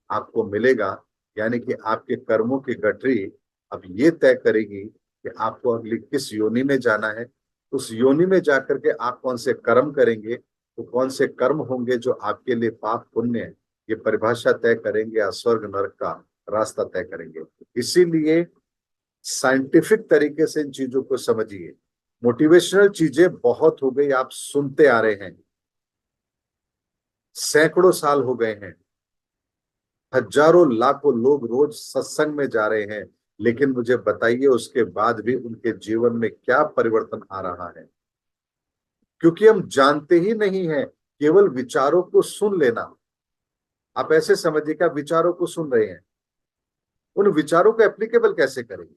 आपको मिलेगा। यानी कि आपके कर्मों की गठरी अब ये तय करेगी कि आपको अगली किस योनि में जाना है। उस योनि में जाकर के आप कौन से कर्म करेंगे, तो कौन से कर्म होंगे जो आपके लिए पाप पुण्य ये परिभाषा तय करेंगे, या स्वर्ग नरक का रास्ता तय करेंगे। इसीलिए साइंटिफिक तरीके से इन चीजों को समझिए। मोटिवेशनल चीजें बहुत हो गई, आप सुनते आ रहे हैं, सैकड़ों साल हो गए हैं, हजारों लाखों लोग रोज सत्संग में जा रहे हैं, लेकिन मुझे बताइए उसके बाद भी उनके जीवन में क्या परिवर्तन आ रहा है? क्योंकि हम जानते ही नहीं है। केवल विचारों को सुन लेना, आप ऐसे समझिए कि आप विचारों को सुन रहे हैं, उन विचारों को एप्लीकेबल कैसे करेंगे?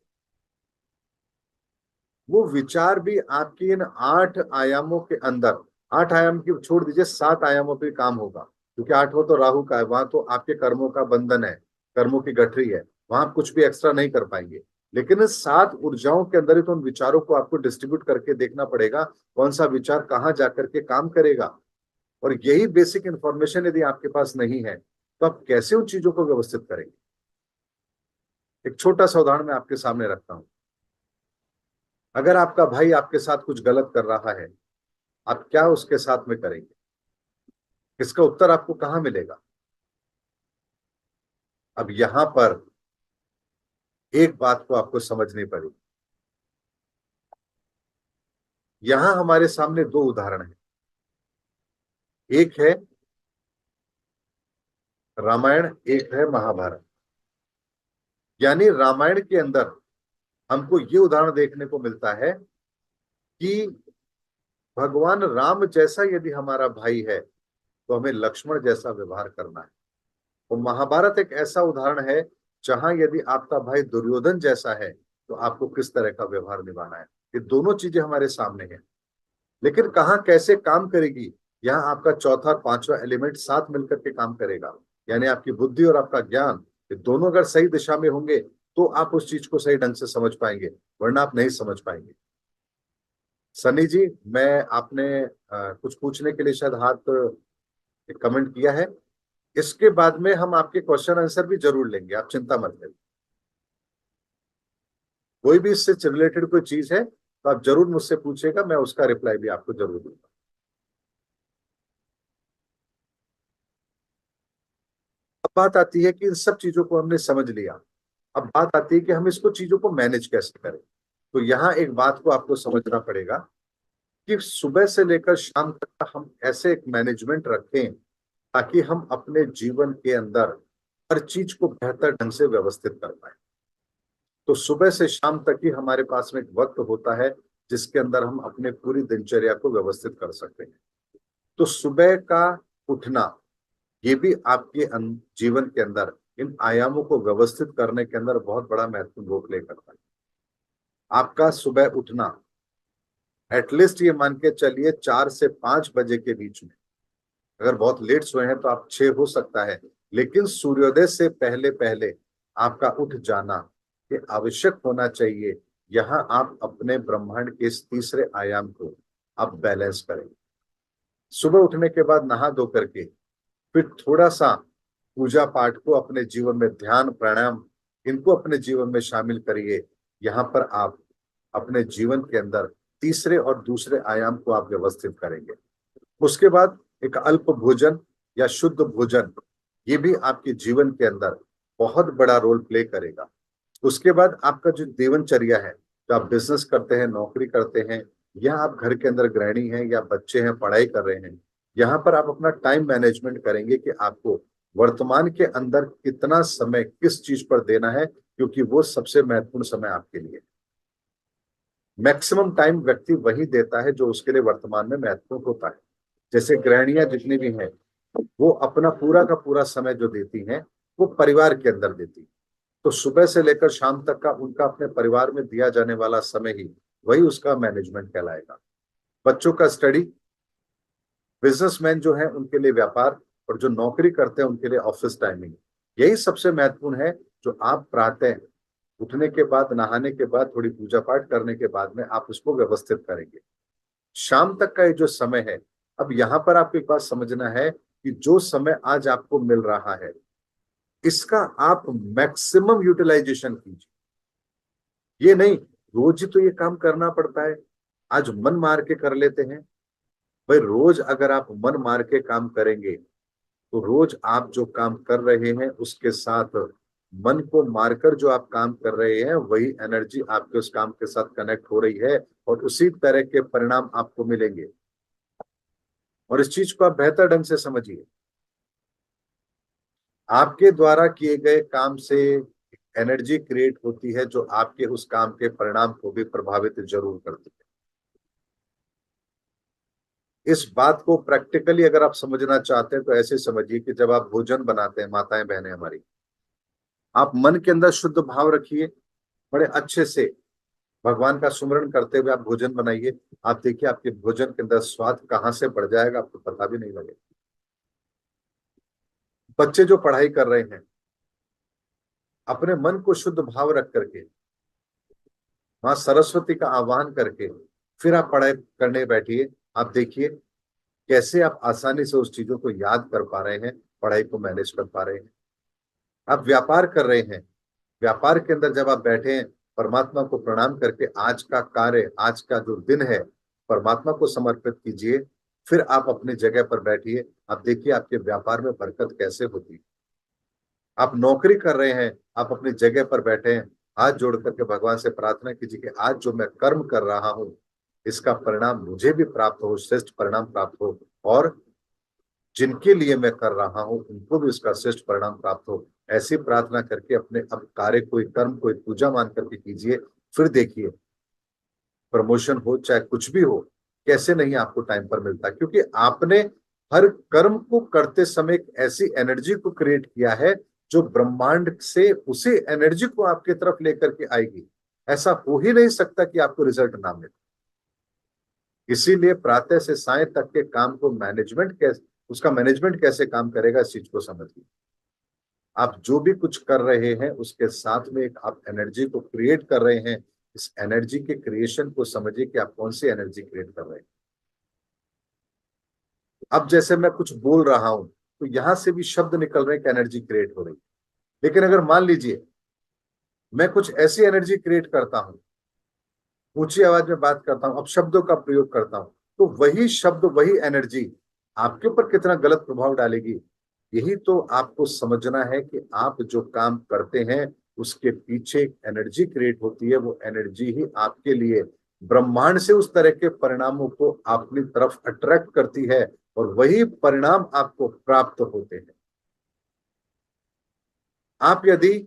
वो विचार भी आपकी इन 8 आयामों के अंदर, 8 आयाम की छोड़ दीजिए, 7 आयामों पे काम होगा, क्योंकि 8वां तो राहु का है, वहां तो आपके कर्मों का बंधन है, कर्मों की गठरी है, वहां आप कुछ भी एक्स्ट्रा नहीं कर पाएंगे। लेकिन इस 7 ऊर्जाओं के अंदर ही तो उन विचारों को आपको डिस्ट्रीब्यूट करके देखना पड़ेगा, कौन सा विचार कहाँ जाकर के काम करेगा। और यही बेसिक इंफॉर्मेशन यदि आपके पास नहीं है, तो आप कैसे उन चीजों को व्यवस्थित करेंगे? एक छोटा सा उदाहरण मैं आपके सामने रखता हूं। अगर आपका भाई आपके साथ कुछ गलत कर रहा है, आप क्या उसके साथ में करेंगे? इसका उत्तर आपको कहां मिलेगा? अब यहां पर एक बात को आपको समझनी पड़ेगी। यहां हमारे सामने 2 उदाहरण हैं। एक है रामायण, एक है महाभारत। यानी रामायण के अंदर हमको ये उदाहरण देखने को मिलता है कि भगवान राम जैसा यदि हमारा भाई है, तो हमें लक्ष्मण जैसा व्यवहार करना है। और महाभारत एक ऐसा उदाहरण है जहां यदि आपका भाई दुर्योधन जैसा है, तो आपको किस तरह का व्यवहार निभाना है। ये दोनों चीजें हमारे सामने हैं, लेकिन कहाँ कैसे काम करेगी, यहाँ आपका चौथा और पांचवा एलिमेंट साथ मिलकर के काम करेगा। यानी आपकी बुद्धि और आपका ज्ञान, ये दोनों अगर सही दिशा में होंगे, तो आप उस चीज को सही ढंग से समझ पाएंगे, वरना आप नहीं समझ पाएंगे। सनी जी, मैं आपने कुछ पूछने के लिए शायद हाथ कमेंट किया है। इसके बाद में हम आपके क्वेश्चन आंसर भी जरूर लेंगे, आप चिंता मत करिए। कोई भी इससे रिलेटेड कोई चीज है तो आप जरूर मुझसे पूछेगा, मैं उसका रिप्लाई भी आपको जरूर दूंगा। अब बात आती है कि इन सब चीजों को हमने समझ लिया, अब बात आती है कि हम इसको चीजों को मैनेज कैसे करें। तो यहाँ एक बात को आपको समझना पड़ेगा कि सुबह से लेकर शाम तक का हम ऐसे एक मैनेजमेंट रखें, ताकि हम अपने जीवन के अंदर हर चीज को बेहतर ढंग से व्यवस्थित कर पाए। तो सुबह से शाम तक ही हमारे पास में एक वक्त होता है जिसके अंदर हम अपने पूरी दिनचर्या को व्यवस्थित कर सकते हैं। तो सुबह का उठना, ये भी आपके जीवन के अंदर इन आयामों को व्यवस्थित करने के अंदर बहुत बड़ा महत्वपूर्ण रोल प्ले करता है। आपका सुबह उठना एटलीस्ट ये मान के चलिए 4 से 5 बजे के बीच में, अगर बहुत लेट सोए हैं तो आप 6 हो सकता है, लेकिन सूर्योदय से पहले पहले आपका उठ जाना ये आवश्यक होना चाहिए। यहाँ आप अपने ब्रह्मांड के इस तीसरे आयाम को आप बैलेंस करें। सुबह उठने के बाद नहा धो करके फिर थोड़ा सा पूजा पाठ को अपने जीवन में, ध्यान प्राणायाम, इनको अपने जीवन में शामिल करिए। यहाँ पर आप अपने जीवन के अंदर तीसरे और दूसरे आयाम को आप व्यवस्थित करेंगे। उसके बाद एक अल्प भोजन या शुद्ध भोजन, ये भी आपके जीवन के अंदर बहुत बड़ा रोल प्ले करेगा। उसके बाद आपका जो जीवनचर्या है, जो आप बिजनेस करते हैं, नौकरी करते हैं, या आप घर के अंदर गृहिणी हैं या बच्चे हैं पढ़ाई कर रहे हैं, यहाँ पर आप अपना टाइम मैनेजमेंट करेंगे कि आपको वर्तमान के अंदर कितना समय किस चीज पर देना है, क्योंकि वो सबसे महत्वपूर्ण समय आपके लिए। मैक्सिमम टाइम व्यक्ति वही देता है जो उसके लिए वर्तमान में महत्वपूर्ण होता है। जैसे गृहिणियां जितनी भी हैं, वो अपना पूरा का पूरा समय जो देती हैं, वो परिवार के अंदर देती हैं। तो सुबह से लेकर शाम तक का उनका अपने परिवार में दिया जाने वाला समय ही वही उसका मैनेजमेंट कहलाएगा। बच्चों का स्टडी, बिजनेसमैन जो है उनके लिए व्यापार, और जो नौकरी करते हैं उनके लिए ऑफिस टाइमिंग, यही सबसे महत्वपूर्ण है। जो आप प्रातः उठने के बाद, नहाने के बाद, थोड़ी पूजा पाठ करने के बाद में आप उसको व्यवस्थित करेंगे। शाम तक का ये जो समय है, अब यहाँ पर आपको एक बात समझना है कि जो समय आज आपको मिल रहा है, इसका आप मैक्सिमम यूटिलाइजेशन कीजिए। ये नहीं रोज ही तो ये काम करना पड़ता है, आज मन मार के कर लेते हैं। भाई रोज अगर आप मन मार के काम करेंगे, तो रोज आप जो काम कर रहे हैं उसके साथ मन को मारकर जो आप काम कर रहे हैं, वही एनर्जी आपके उस काम के साथ कनेक्ट हो रही है, और उसी तरह के परिणाम आपको मिलेंगे। और इस चीज को आप बेहतर ढंग से समझिए। आपके द्वारा किए गए काम से एनर्जी क्रिएट होती है जो आपके उस काम के परिणाम को भी प्रभावित जरूर करती है। इस बात को प्रैक्टिकली अगर आप समझना चाहते हैं तो ऐसे समझिए कि जब आप भोजन बनाते हैं, माताएं बहनें हमारी, आप मन के अंदर शुद्ध भाव रखिए, बड़े अच्छे से भगवान का सुमरण करते हुए आप भोजन बनाइए। आप देखिए आपके भोजन के अंदर स्वाद कहाँ से बढ़ जाएगा, आपको पता भी नहीं लगेगा। बच्चे जो पढ़ाई कर रहे हैं, अपने मन को शुद्ध भाव रख करके, माँ सरस्वती का आह्वान करके फिर आप पढ़ाई करने बैठिए। आप देखिए कैसे आप आसानी से उस चीजों को याद कर पा रहे हैं, पढ़ाई को मैनेज कर पा रहे हैं। आप व्यापार कर रहे हैं, व्यापार के अंदर जब आप बैठे हैं, परमात्मा को प्रणाम करके आज का कार्य, आज का जो दिन है, परमात्मा को समर्पित कीजिए। फिर आप अपनी जगह पर बैठिए। आप देखिए आपके व्यापार में बरकत कैसे होती है। आप नौकरी कर रहे हैं, आप अपनी जगह पर बैठे हैं, हाथ जोड़ करके भगवान से प्रार्थना कीजिए कि आज जो मैं कर्म कर रहा हूँ, इसका परिणाम मुझे भी प्राप्त हो, श्रेष्ठ परिणाम प्राप्त हो, और जिनके लिए मैं कर रहा हूं उनको भी उसका श्रेष्ठ परिणाम प्राप्त हो। ऐसी प्रार्थना करके अपने अब कार्य, कोई कर्म, कोई पूजा मान करके कीजिए। फिर देखिए प्रमोशन हो चाहे कुछ भी हो, कैसे नहीं आपको टाइम पर मिलता, क्योंकि आपने हर कर्म को करते समय एक ऐसी एनर्जी को क्रिएट किया है जो ब्रह्मांड से उसी एनर्जी को आपकी तरफ लेकर के आएगी। ऐसा हो ही नहीं सकता कि आपको रिजल्ट ना मिले। इसीलिए प्रातः से साय तक के काम को मैनेजमेंट कैसे, उसका मैनेजमेंट कैसे काम करेगा, इस चीज को समझिए। आप जो भी कुछ कर रहे हैं उसके साथ में एक आप एनर्जी को क्रिएट कर रहे हैं। इस एनर्जी के क्रिएशन को समझिए कि आप कौन सी एनर्जी क्रिएट कर रहे हैं। अब जैसे मैं कुछ बोल रहा हूं तो यहां से भी शब्द निकल रहे हैं कि एनर्जी क्रिएट हो रही है। लेकिन अगर मान लीजिए मैं कुछ ऐसी एनर्जी क्रिएट करता हूं, ऊंची आवाज में बात करता हूं, अब शब्दों का प्रयोग करता हूं, तो वही शब्द, वही एनर्जी आपके ऊपर कितना गलत प्रभाव डालेगी। यही तो आपको समझना है कि आप जो काम करते हैं उसके पीछे एक एनर्जी क्रिएट होती है। वो एनर्जी ही आपके लिए ब्रह्मांड से उस तरह के परिणामों को अपनी तरफ अट्रैक्ट करती है, और वही परिणाम आपको प्राप्त होते हैं। आप यदि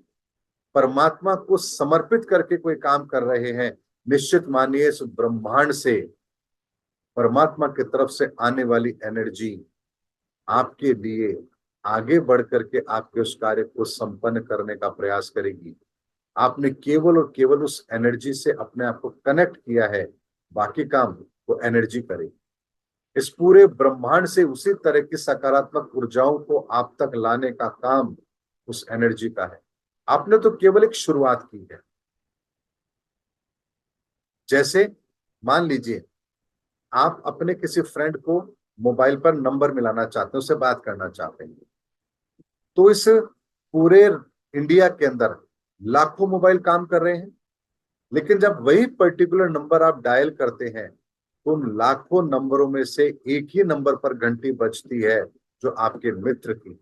परमात्मा को समर्पित करके कोई काम कर रहे हैं, निश्चित मानिए इस ब्रह्मांड से, परमात्मा की तरफ से आने वाली एनर्जी आपके लिए आगे बढ़ करके आपके उस कार्य को संपन्न करने का प्रयास करेगी। आपने केवल और केवल उस एनर्जी से अपने आप को कनेक्ट किया है, बाकी काम वो एनर्जी करेगी। इस पूरे ब्रह्मांड से उसी तरह की सकारात्मक ऊर्जाओं को आप तक लाने का काम उस एनर्जी का है। आपने तो केवल एक शुरुआत की है। जैसे मान लीजिए आप अपने किसी फ्रेंड को मोबाइल पर नंबर मिलाना चाहते हैं, उससे बात करना चाहते हैं, तो इस पूरे इंडिया के अंदर लाखों मोबाइल काम कर रहे हैं। लेकिन जब वही पर्टिकुलर नंबर आप डायल करते हैं तो उन लाखों नंबरों में से एक ही नंबर पर घंटी बजती है जो आपके मित्र की है।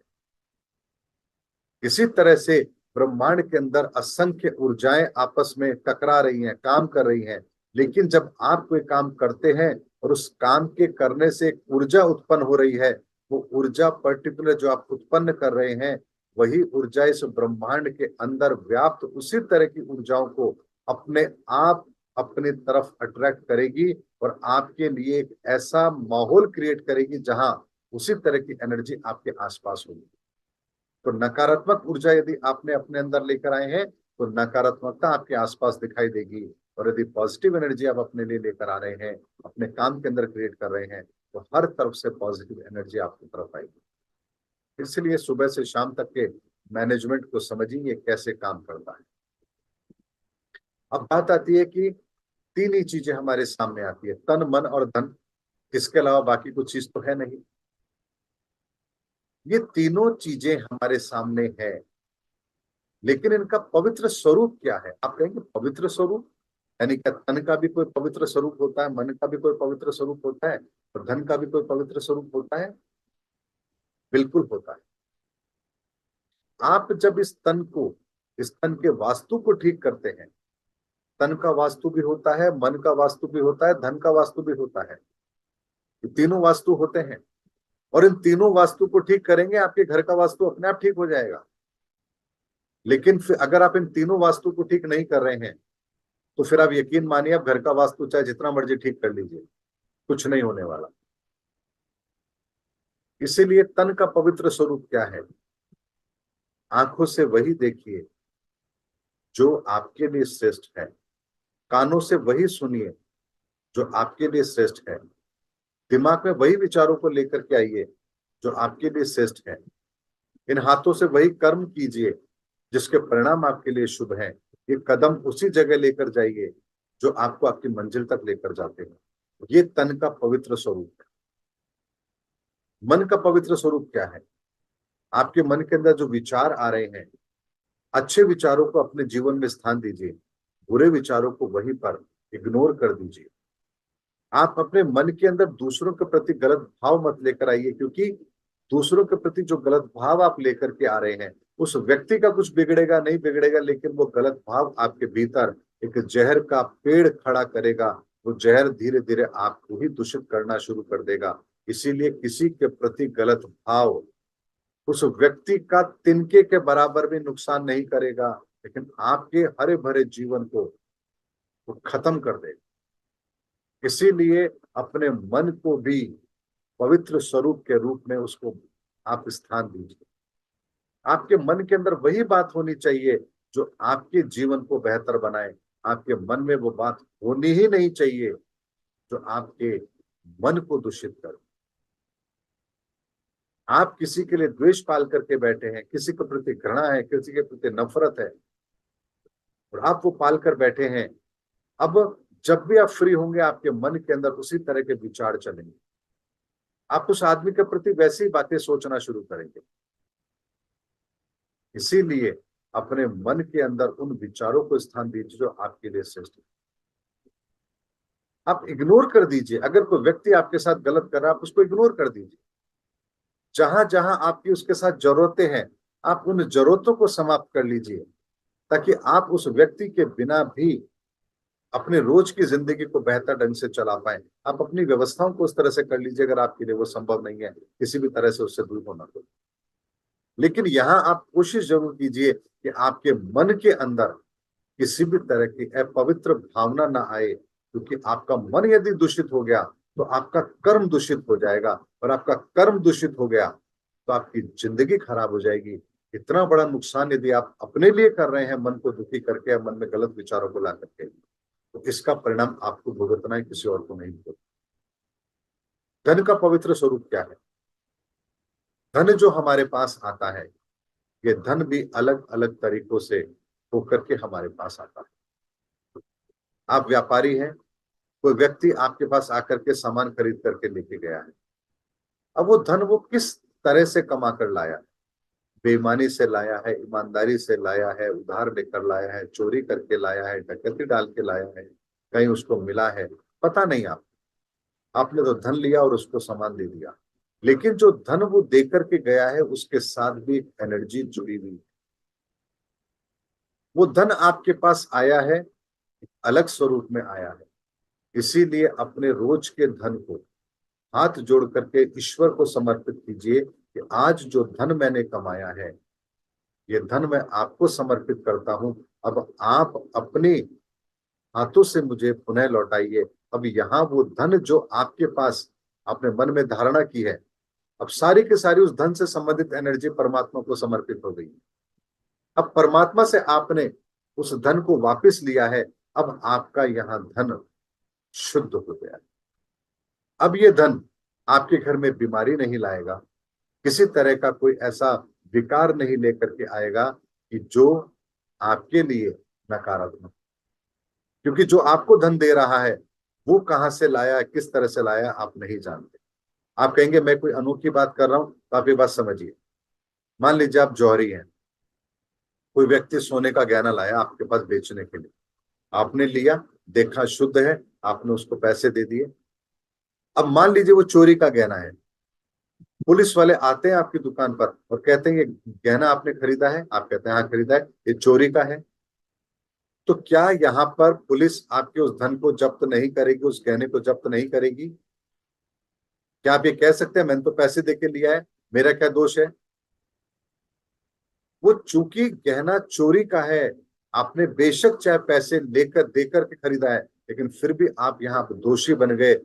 इसी तरह से ब्रह्मांड के अंदर असंख्य ऊर्जाएं आपस में टकरा रही हैं, काम कर रही हैं। लेकिन जब आप कोई काम करते हैं और उस काम के करने से एक ऊर्जा उत्पन्न हो रही है, वो ऊर्जा पर्टिकुलर जो आप उत्पन्न कर रहे हैं, वही ऊर्जा इस ब्रह्मांड के अंदर व्याप्त उसी तरह की ऊर्जाओं को अपने आप अपनी तरफ अट्रैक्ट करेगी, और आपके लिए एक ऐसा माहौल क्रिएट करेगी जहां उसी तरह की एनर्जी आपके आसपास होगी। तो नकारात्मक ऊर्जा यदि आपने अपने अंदर लेकर आए हैं तो नकारात्मकता आपके आसपास दिखाई देगी, और यदि पॉजिटिव एनर्जी आप अपने लिए लेकर आ रहे हैं, अपने काम के अंदर क्रिएट कर रहे हैं, तो हर तरफ से पॉजिटिव एनर्जी आपकी तरफ आएगी। इसलिए सुबह से शाम तक के मैनेजमेंट को समझिए कैसे काम करता है। अब बात आती है कि तीन ही चीजें हमारे सामने आती है, तन, मन और धन। इसके अलावा बाकी कुछ चीज तो है नहीं। ये तीनों चीजें हमारे सामने है, लेकिन इनका पवित्र स्वरूप क्या है? आप कहेंगे पवित्र स्वरूप, यानी क्या तन का भी कोई पवित्र स्वरूप होता है, मन का भी कोई पवित्र स्वरूप होता है, और धन का भी कोई पवित्र स्वरूप होता है? बिल्कुल होता है। आप जब इस तन को, इस तन के वास्तु को ठीक करते हैं, तन का वास्तु भी होता है, मन का वास्तु भी होता है, धन का वास्तु भी होता है, ये तीनों वास्तु होते हैं। और इन तीनों वास्तु को ठीक करेंगे, आपके घर का वास्तु अपने आप ठीक हो जाएगा। लेकिन फिर अगर आप इन तीनों वास्तु को ठीक नहीं कर रहे हैं तो फिर आप यकीन मानिए, आप घर का वास्तु चाहे जितना मर्जी ठीक कर लीजिए, कुछ नहीं होने वाला। इसीलिए तन का पवित्र स्वरूप क्या है? आंखों से वही देखिए जो आपके लिए श्रेष्ठ है, कानों से वही सुनिए जो आपके लिए श्रेष्ठ है, दिमाग में वही विचारों को लेकर के आइए जो आपके लिए श्रेष्ठ है, इन हाथों से वही कर्म कीजिए जिसके परिणाम आपके लिए शुभ हैं, ये कदम उसी जगह लेकर जाइए जो आपको आपकी मंजिल तक लेकर जाते हैं। ये तन का पवित्र स्वरूप है। मन का पवित्र स्वरूप क्या है? आपके मन के अंदर जो विचार आ रहे हैं, अच्छे विचारों को अपने जीवन में स्थान दीजिए, बुरे विचारों को वहीं पर इग्नोर कर दीजिए। आप अपने मन के अंदर दूसरों के प्रति गलत भाव मत लेकर आइए, क्योंकि दूसरों के प्रति जो गलत भाव आप लेकर के आ रहे हैं, उस व्यक्ति का कुछ बिगड़ेगा नहीं बिगड़ेगा, लेकिन वो गलत भाव आपके भीतर एक जहर का पेड़ खड़ा करेगा। वो जहर धीरे धीरे आपको ही दूषित करना शुरू कर देगा। इसीलिए किसी के प्रति गलत भाव उस व्यक्ति का तिनके के बराबर भी नुकसान नहीं करेगा, लेकिन आपके हरे भरे जीवन को वो खत्म कर देगा। इसीलिए अपने मन को भी पवित्र स्वरूप के रूप में उसको आप स्थान दीजिए। आपके मन के अंदर वही बात होनी चाहिए जो आपके जीवन को बेहतर बनाए। आपके मन में वो बात होनी ही नहीं चाहिए जो आपके मन को दूषित करे। आप किसी के लिए द्वेष पाल करके बैठे हैं, किसी के प्रति घृणा है, किसी के प्रति नफरत है, और आप वो पाल कर बैठे हैं। अब जब भी आप फ्री होंगे, आपके मन के अंदर उसी तरह के विचार चलेंगे। आप उस आदमी के प्रति वैसी बातें सोचना शुरू करेंगे। इसीलिए अपने मन के अंदर उन विचारों को स्थान दीजिए जो आपके लिए श्रेष्ठ है। आप इग्नोर कर दीजिए। अगर कोई व्यक्ति आपके साथ गलत कर रहा है, आप उसको इग्नोर कर दीजिए। जहां जहां आपकी उसके साथ जरूरतें हैं, आप उन जरूरतों को समाप्त कर लीजिए, ताकि आप उस व्यक्ति के बिना भी अपने रोज की जिंदगी को बेहतर ढंग से चला पाए। आप अपनी व्यवस्थाओं को उस तरह से कर लीजिए, अगर आपके लिए वो संभव नहीं है किसी भी तरह से उससे दूर होना तो। लेकिन यहाँ आप कोशिश जरूर कीजिए कि आपके मन के अंदर किसी भी तरह की अपवित्र भावना ना आए, क्योंकि आपका मन यदि दूषित हो गया तो आपका कर्म दूषित हो जाएगा, और आपका कर्म दूषित हो गया तो आपकी जिंदगी खराब हो जाएगी। इतना बड़ा नुकसान यदि आप अपने लिए कर रहे हैं, मन को दुखी करके या मन में गलत विचारों को ला करके, तो इसका परिणाम आपको भुगतना है, किसी और को नहीं भुगतना। धन का पवित्र स्वरूप क्या है? धन जो हमारे पास आता है, ये धन भी अलग अलग तरीकों से होकर के हमारे पास आता है। आप व्यापारी हैं, कोई व्यक्ति आपके पास आकर के सामान खरीद करके लेके गया है। अब वो धन वो किस तरह से कमा कर लाया? बेईमानी से लाया है, ईमानदारी से लाया है, उधार लेकर लाया है, चोरी करके लाया है, डकैती डाल के लाया है, कहीं उसको मिला है, पता नहीं। आपने तो धन लिया और उसको सामान दे दिया, लेकिन जो धन वो दे करके गया है उसके साथ भी एनर्जी जुड़ी हुई। वो धन आपके पास आया है, अलग स्वरूप में आया है। इसीलिए अपने रोज के धन को हाथ जोड़ करके ईश्वर को समर्पित कीजिए कि आज जो धन मैंने कमाया है, ये धन मैं आपको समर्पित करता हूं। अब आप अपने हाथों से मुझे पुनः लौटाइए। अब यहाँ वो धन जो आपके पास आपने मन में धारणा की है, अब सारी की सारी उस धन से संबंधित एनर्जी परमात्मा को समर्पित हो गई। अब परमात्मा से आपने उस धन को वापस लिया है। अब आपका यहाँ धन शुद्ध हो गया। अब ये धन आपके घर में बीमारी नहीं लाएगा, किसी तरह का कोई ऐसा विकार नहीं लेकर के आएगा कि जो आपके लिए नकारात्मक। क्योंकि जो आपको धन दे रहा है वो कहां से लाया, किस तरह से लाया, आप नहीं जानते। आप कहेंगे मैं कोई अनोखी बात कर रहा हूं, तो आप ये बात समझिए। मान लीजिए आप जौहरी हैं, कोई व्यक्ति सोने का गहना लाया आपके पास बेचने के लिए, आपने लिया, देखा शुद्ध है, आपने उसको पैसे दे दिए। अब मान लीजिए वो चोरी का गहना है, पुलिस वाले आते हैं आपकी दुकान पर और कहते हैं ये गहना आपने खरीदा है? आप कहते हैं हाँ खरीदा है, ये चोरी का है। तो क्या यहाँ पर पुलिस आपके उस धन को जब्त नहीं करेगी, उस गहने को जब्त नहीं करेगी? क्या आप ये कह सकते हैं मैंने तो पैसे देके लिया है, मेरा क्या दोष है? वो चूंकि गहना चोरी का है, आपने बेशक चाहे पैसे लेकर देकर के खरीदा है, लेकिन फिर भी आप यहाँ पे दोषी बन गए,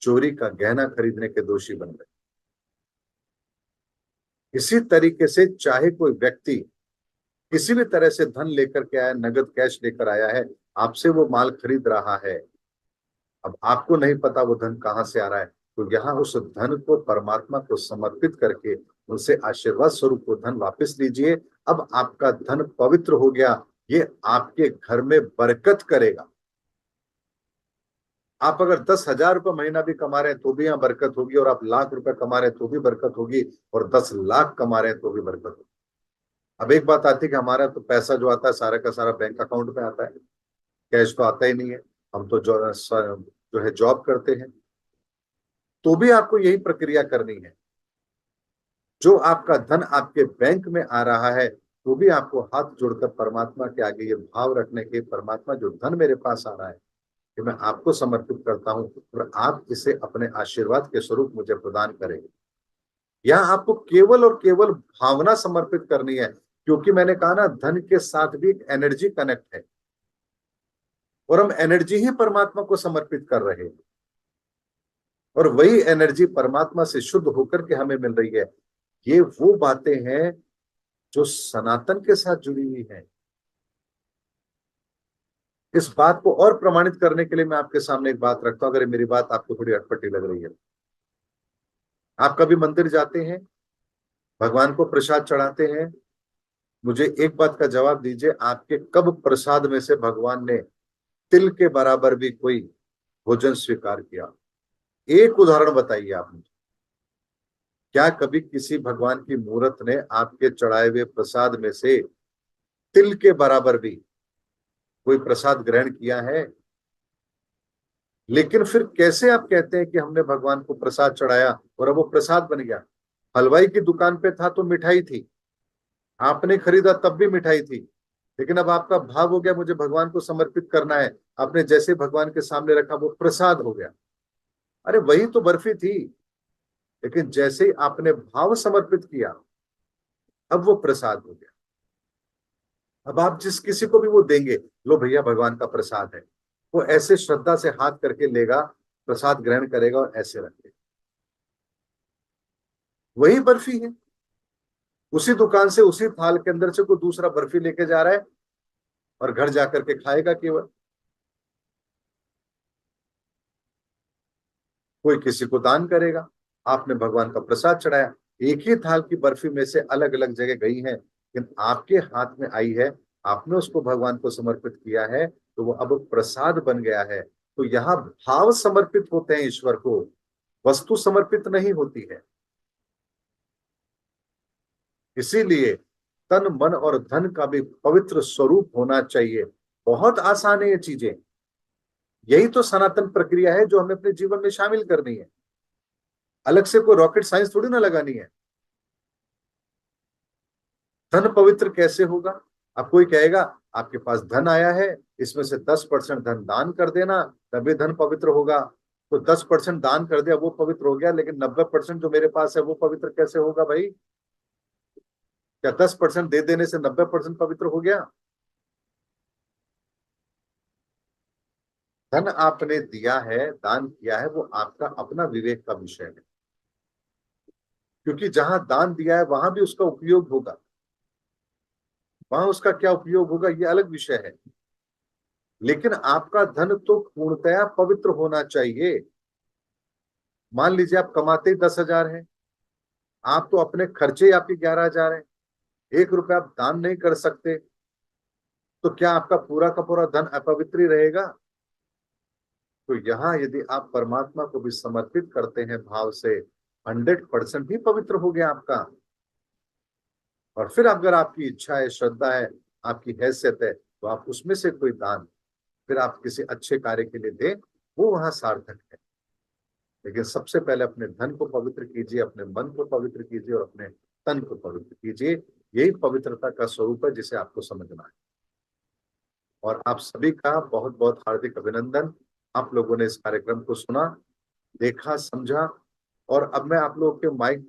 चोरी का गहना खरीदने के दोषी बन गए। इसी तरीके से चाहे कोई व्यक्ति किसी भी तरह से धन लेकर के आया, नगद कैश लेकर आया है, आपसे वो माल खरीद रहा है, अब आपको नहीं पता वो धन कहाँ से आ रहा है, तो यहाँ उस धन को परमात्मा को समर्पित करके उनसे आशीर्वाद स्वरूप वो धन वापस लीजिए। अब आपका धन पवित्र हो गया, ये आपके घर में बरकत करेगा। आप अगर 10,000 रुपये महीना भी कमा रहे हैं तो भी यहाँ बरकत होगी, और आप लाख रुपए कमा रहे हैं तो भी बरकत होगी, और 10 लाख कमा रहे हैं तो भी बरकत होगी। अब एक बात आती है कि हमारा तो पैसा जो आता है सारा का सारा बैंक अकाउंट में आता है, कैश तो आता ही नहीं है। हम तो जो है जॉब करते हैं, तो भी आपको यही प्रक्रिया करनी है। जो आपका धन आपके बैंक में आ रहा है, तो भी आपको हाथ जोड़कर परमात्मा के आगे ये भाव रखने के, परमात्मा जो धन मेरे पास आ रहा है कि मैं आपको समर्पित करता हूं, और आप इसे अपने आशीर्वाद के स्वरूप मुझे प्रदान करेंगे। यहाँ आपको केवल और केवल भावना समर्पित करनी है, क्योंकि मैंने कहा ना, धन के साथ भी एक एनर्जी कनेक्ट है, और हम एनर्जी ही परमात्मा को समर्पित कर रहे हैं, और वही एनर्जी परमात्मा से शुद्ध होकर के हमें मिल रही है। ये वो बातें हैं जो सनातन के साथ जुड़ी हुई हैं। इस बात को और प्रमाणित करने के लिए मैं आपके सामने एक बात रखता हूं, अगर मेरी बात आपको थोड़ी अटपटी लग रही है। आप कभी मंदिर जाते हैं, भगवान को प्रसाद चढ़ाते हैं, मुझे एक बात का जवाब दीजिए, आपके कब प्रसाद में से भगवान ने तिल के बराबर भी कोई भोजन स्वीकार किया? एक उदाहरण बताइए आप मुझे। क्या कभी किसी भगवान की मूर्त ने आपके चढ़ाए हुए प्रसाद में से तिल के बराबर भी कोई प्रसाद ग्रहण किया है? लेकिन फिर कैसे आप कहते हैं कि हमने भगवान को प्रसाद चढ़ाया और अब वो प्रसाद बन गया? हलवाई की दुकान पे था तो मिठाई थी, आपने खरीदा तब भी मिठाई थी, लेकिन अब आपका भाव हो गया मुझे भगवान को समर्पित करना है, आपने जैसे भगवान के सामने रखा वो प्रसाद हो गया। अरे वही तो बर्फी थी, लेकिन जैसे ही आपने भाव समर्पित किया, अब वो प्रसाद हो गया। अब आप जिस किसी को भी वो देंगे, लो भैया भगवान का प्रसाद है, वो ऐसे श्रद्धा से हाथ करके लेगा, प्रसाद ग्रहण करेगा और ऐसे रखेगा। वही बर्फी है, उसी दुकान से उसी थाल के अंदर से कोई दूसरा बर्फी लेके जा रहा है और घर जाकर के खाएगा केवल। कोई किसी को दान करेगा, आपने भगवान का प्रसाद चढ़ाया, एक ही थाल की बर्फी में से अलग अलग जगह गई है, लेकिन आपके हाथ में आई है, आपने उसको भगवान को समर्पित किया है, तो वो अब प्रसाद बन गया है। तो यहाँ भाव समर्पित होते हैं ईश्वर को, वस्तु समर्पित नहीं होती है। इसीलिए तन मन और धन का भी पवित्र स्वरूप होना चाहिए। बहुत आसान है ये चीजें, यही तो सनातन प्रक्रिया है जो हमें अपने जीवन में शामिल करनी है। अलग से कोई रॉकेट साइंस थोड़ी ना लगानी है। धन पवित्र कैसे होगा? अब कोई कहेगा आपके पास धन आया है, इसमें से 10% धन दान कर देना, तभी धन पवित्र होगा। तो 10% दान कर दिया वो पवित्र हो गया, लेकिन 90% जो मेरे पास है वो पवित्र कैसे होगा भाई? क्या 10% दे देने से 90% पवित्र हो गया? धन आपने दिया है, दान किया है, वो आपका अपना विवेक का विषय है, क्योंकि जहां दान दिया है वहां भी उसका उपयोग होगा, वहां उसका क्या उपयोग होगा ये अलग विषय है। लेकिन आपका धन तो पूर्णतया पवित्र होना चाहिए। मान लीजिए आप कमाते ही 10,000 है, आप तो अपने खर्चे ही आपके 11,000 है, 1 रुपया आप दान नहीं कर सकते, तो क्या आपका पूरा का पूरा धन अपवित्र ही रहेगा? तो यहाँ यदि आप परमात्मा को भी समर्पित करते हैं भाव से, 100% भी पवित्र हो गया आपका। और फिर अगर आपकी इच्छा है, श्रद्धा है, आपकी हैसियत है, तो आप उसमें से कोई दान फिर आप किसी अच्छे कार्य के लिए दें, वो वहां सार्थक है। लेकिन सबसे पहले अपने धन को पवित्र कीजिए, अपने मन को पवित्र कीजिए और अपने तन को पवित्र कीजिए। यही पवित्रता का स्वरूप है जिसे आपको समझना है। और आप सभी का बहुत बहुत हार्दिक अभिनंदन। आप लोगों ने इस कार्यक्रम को सुना, देखा, समझा, और अब मैं आप लोगों के माइक भी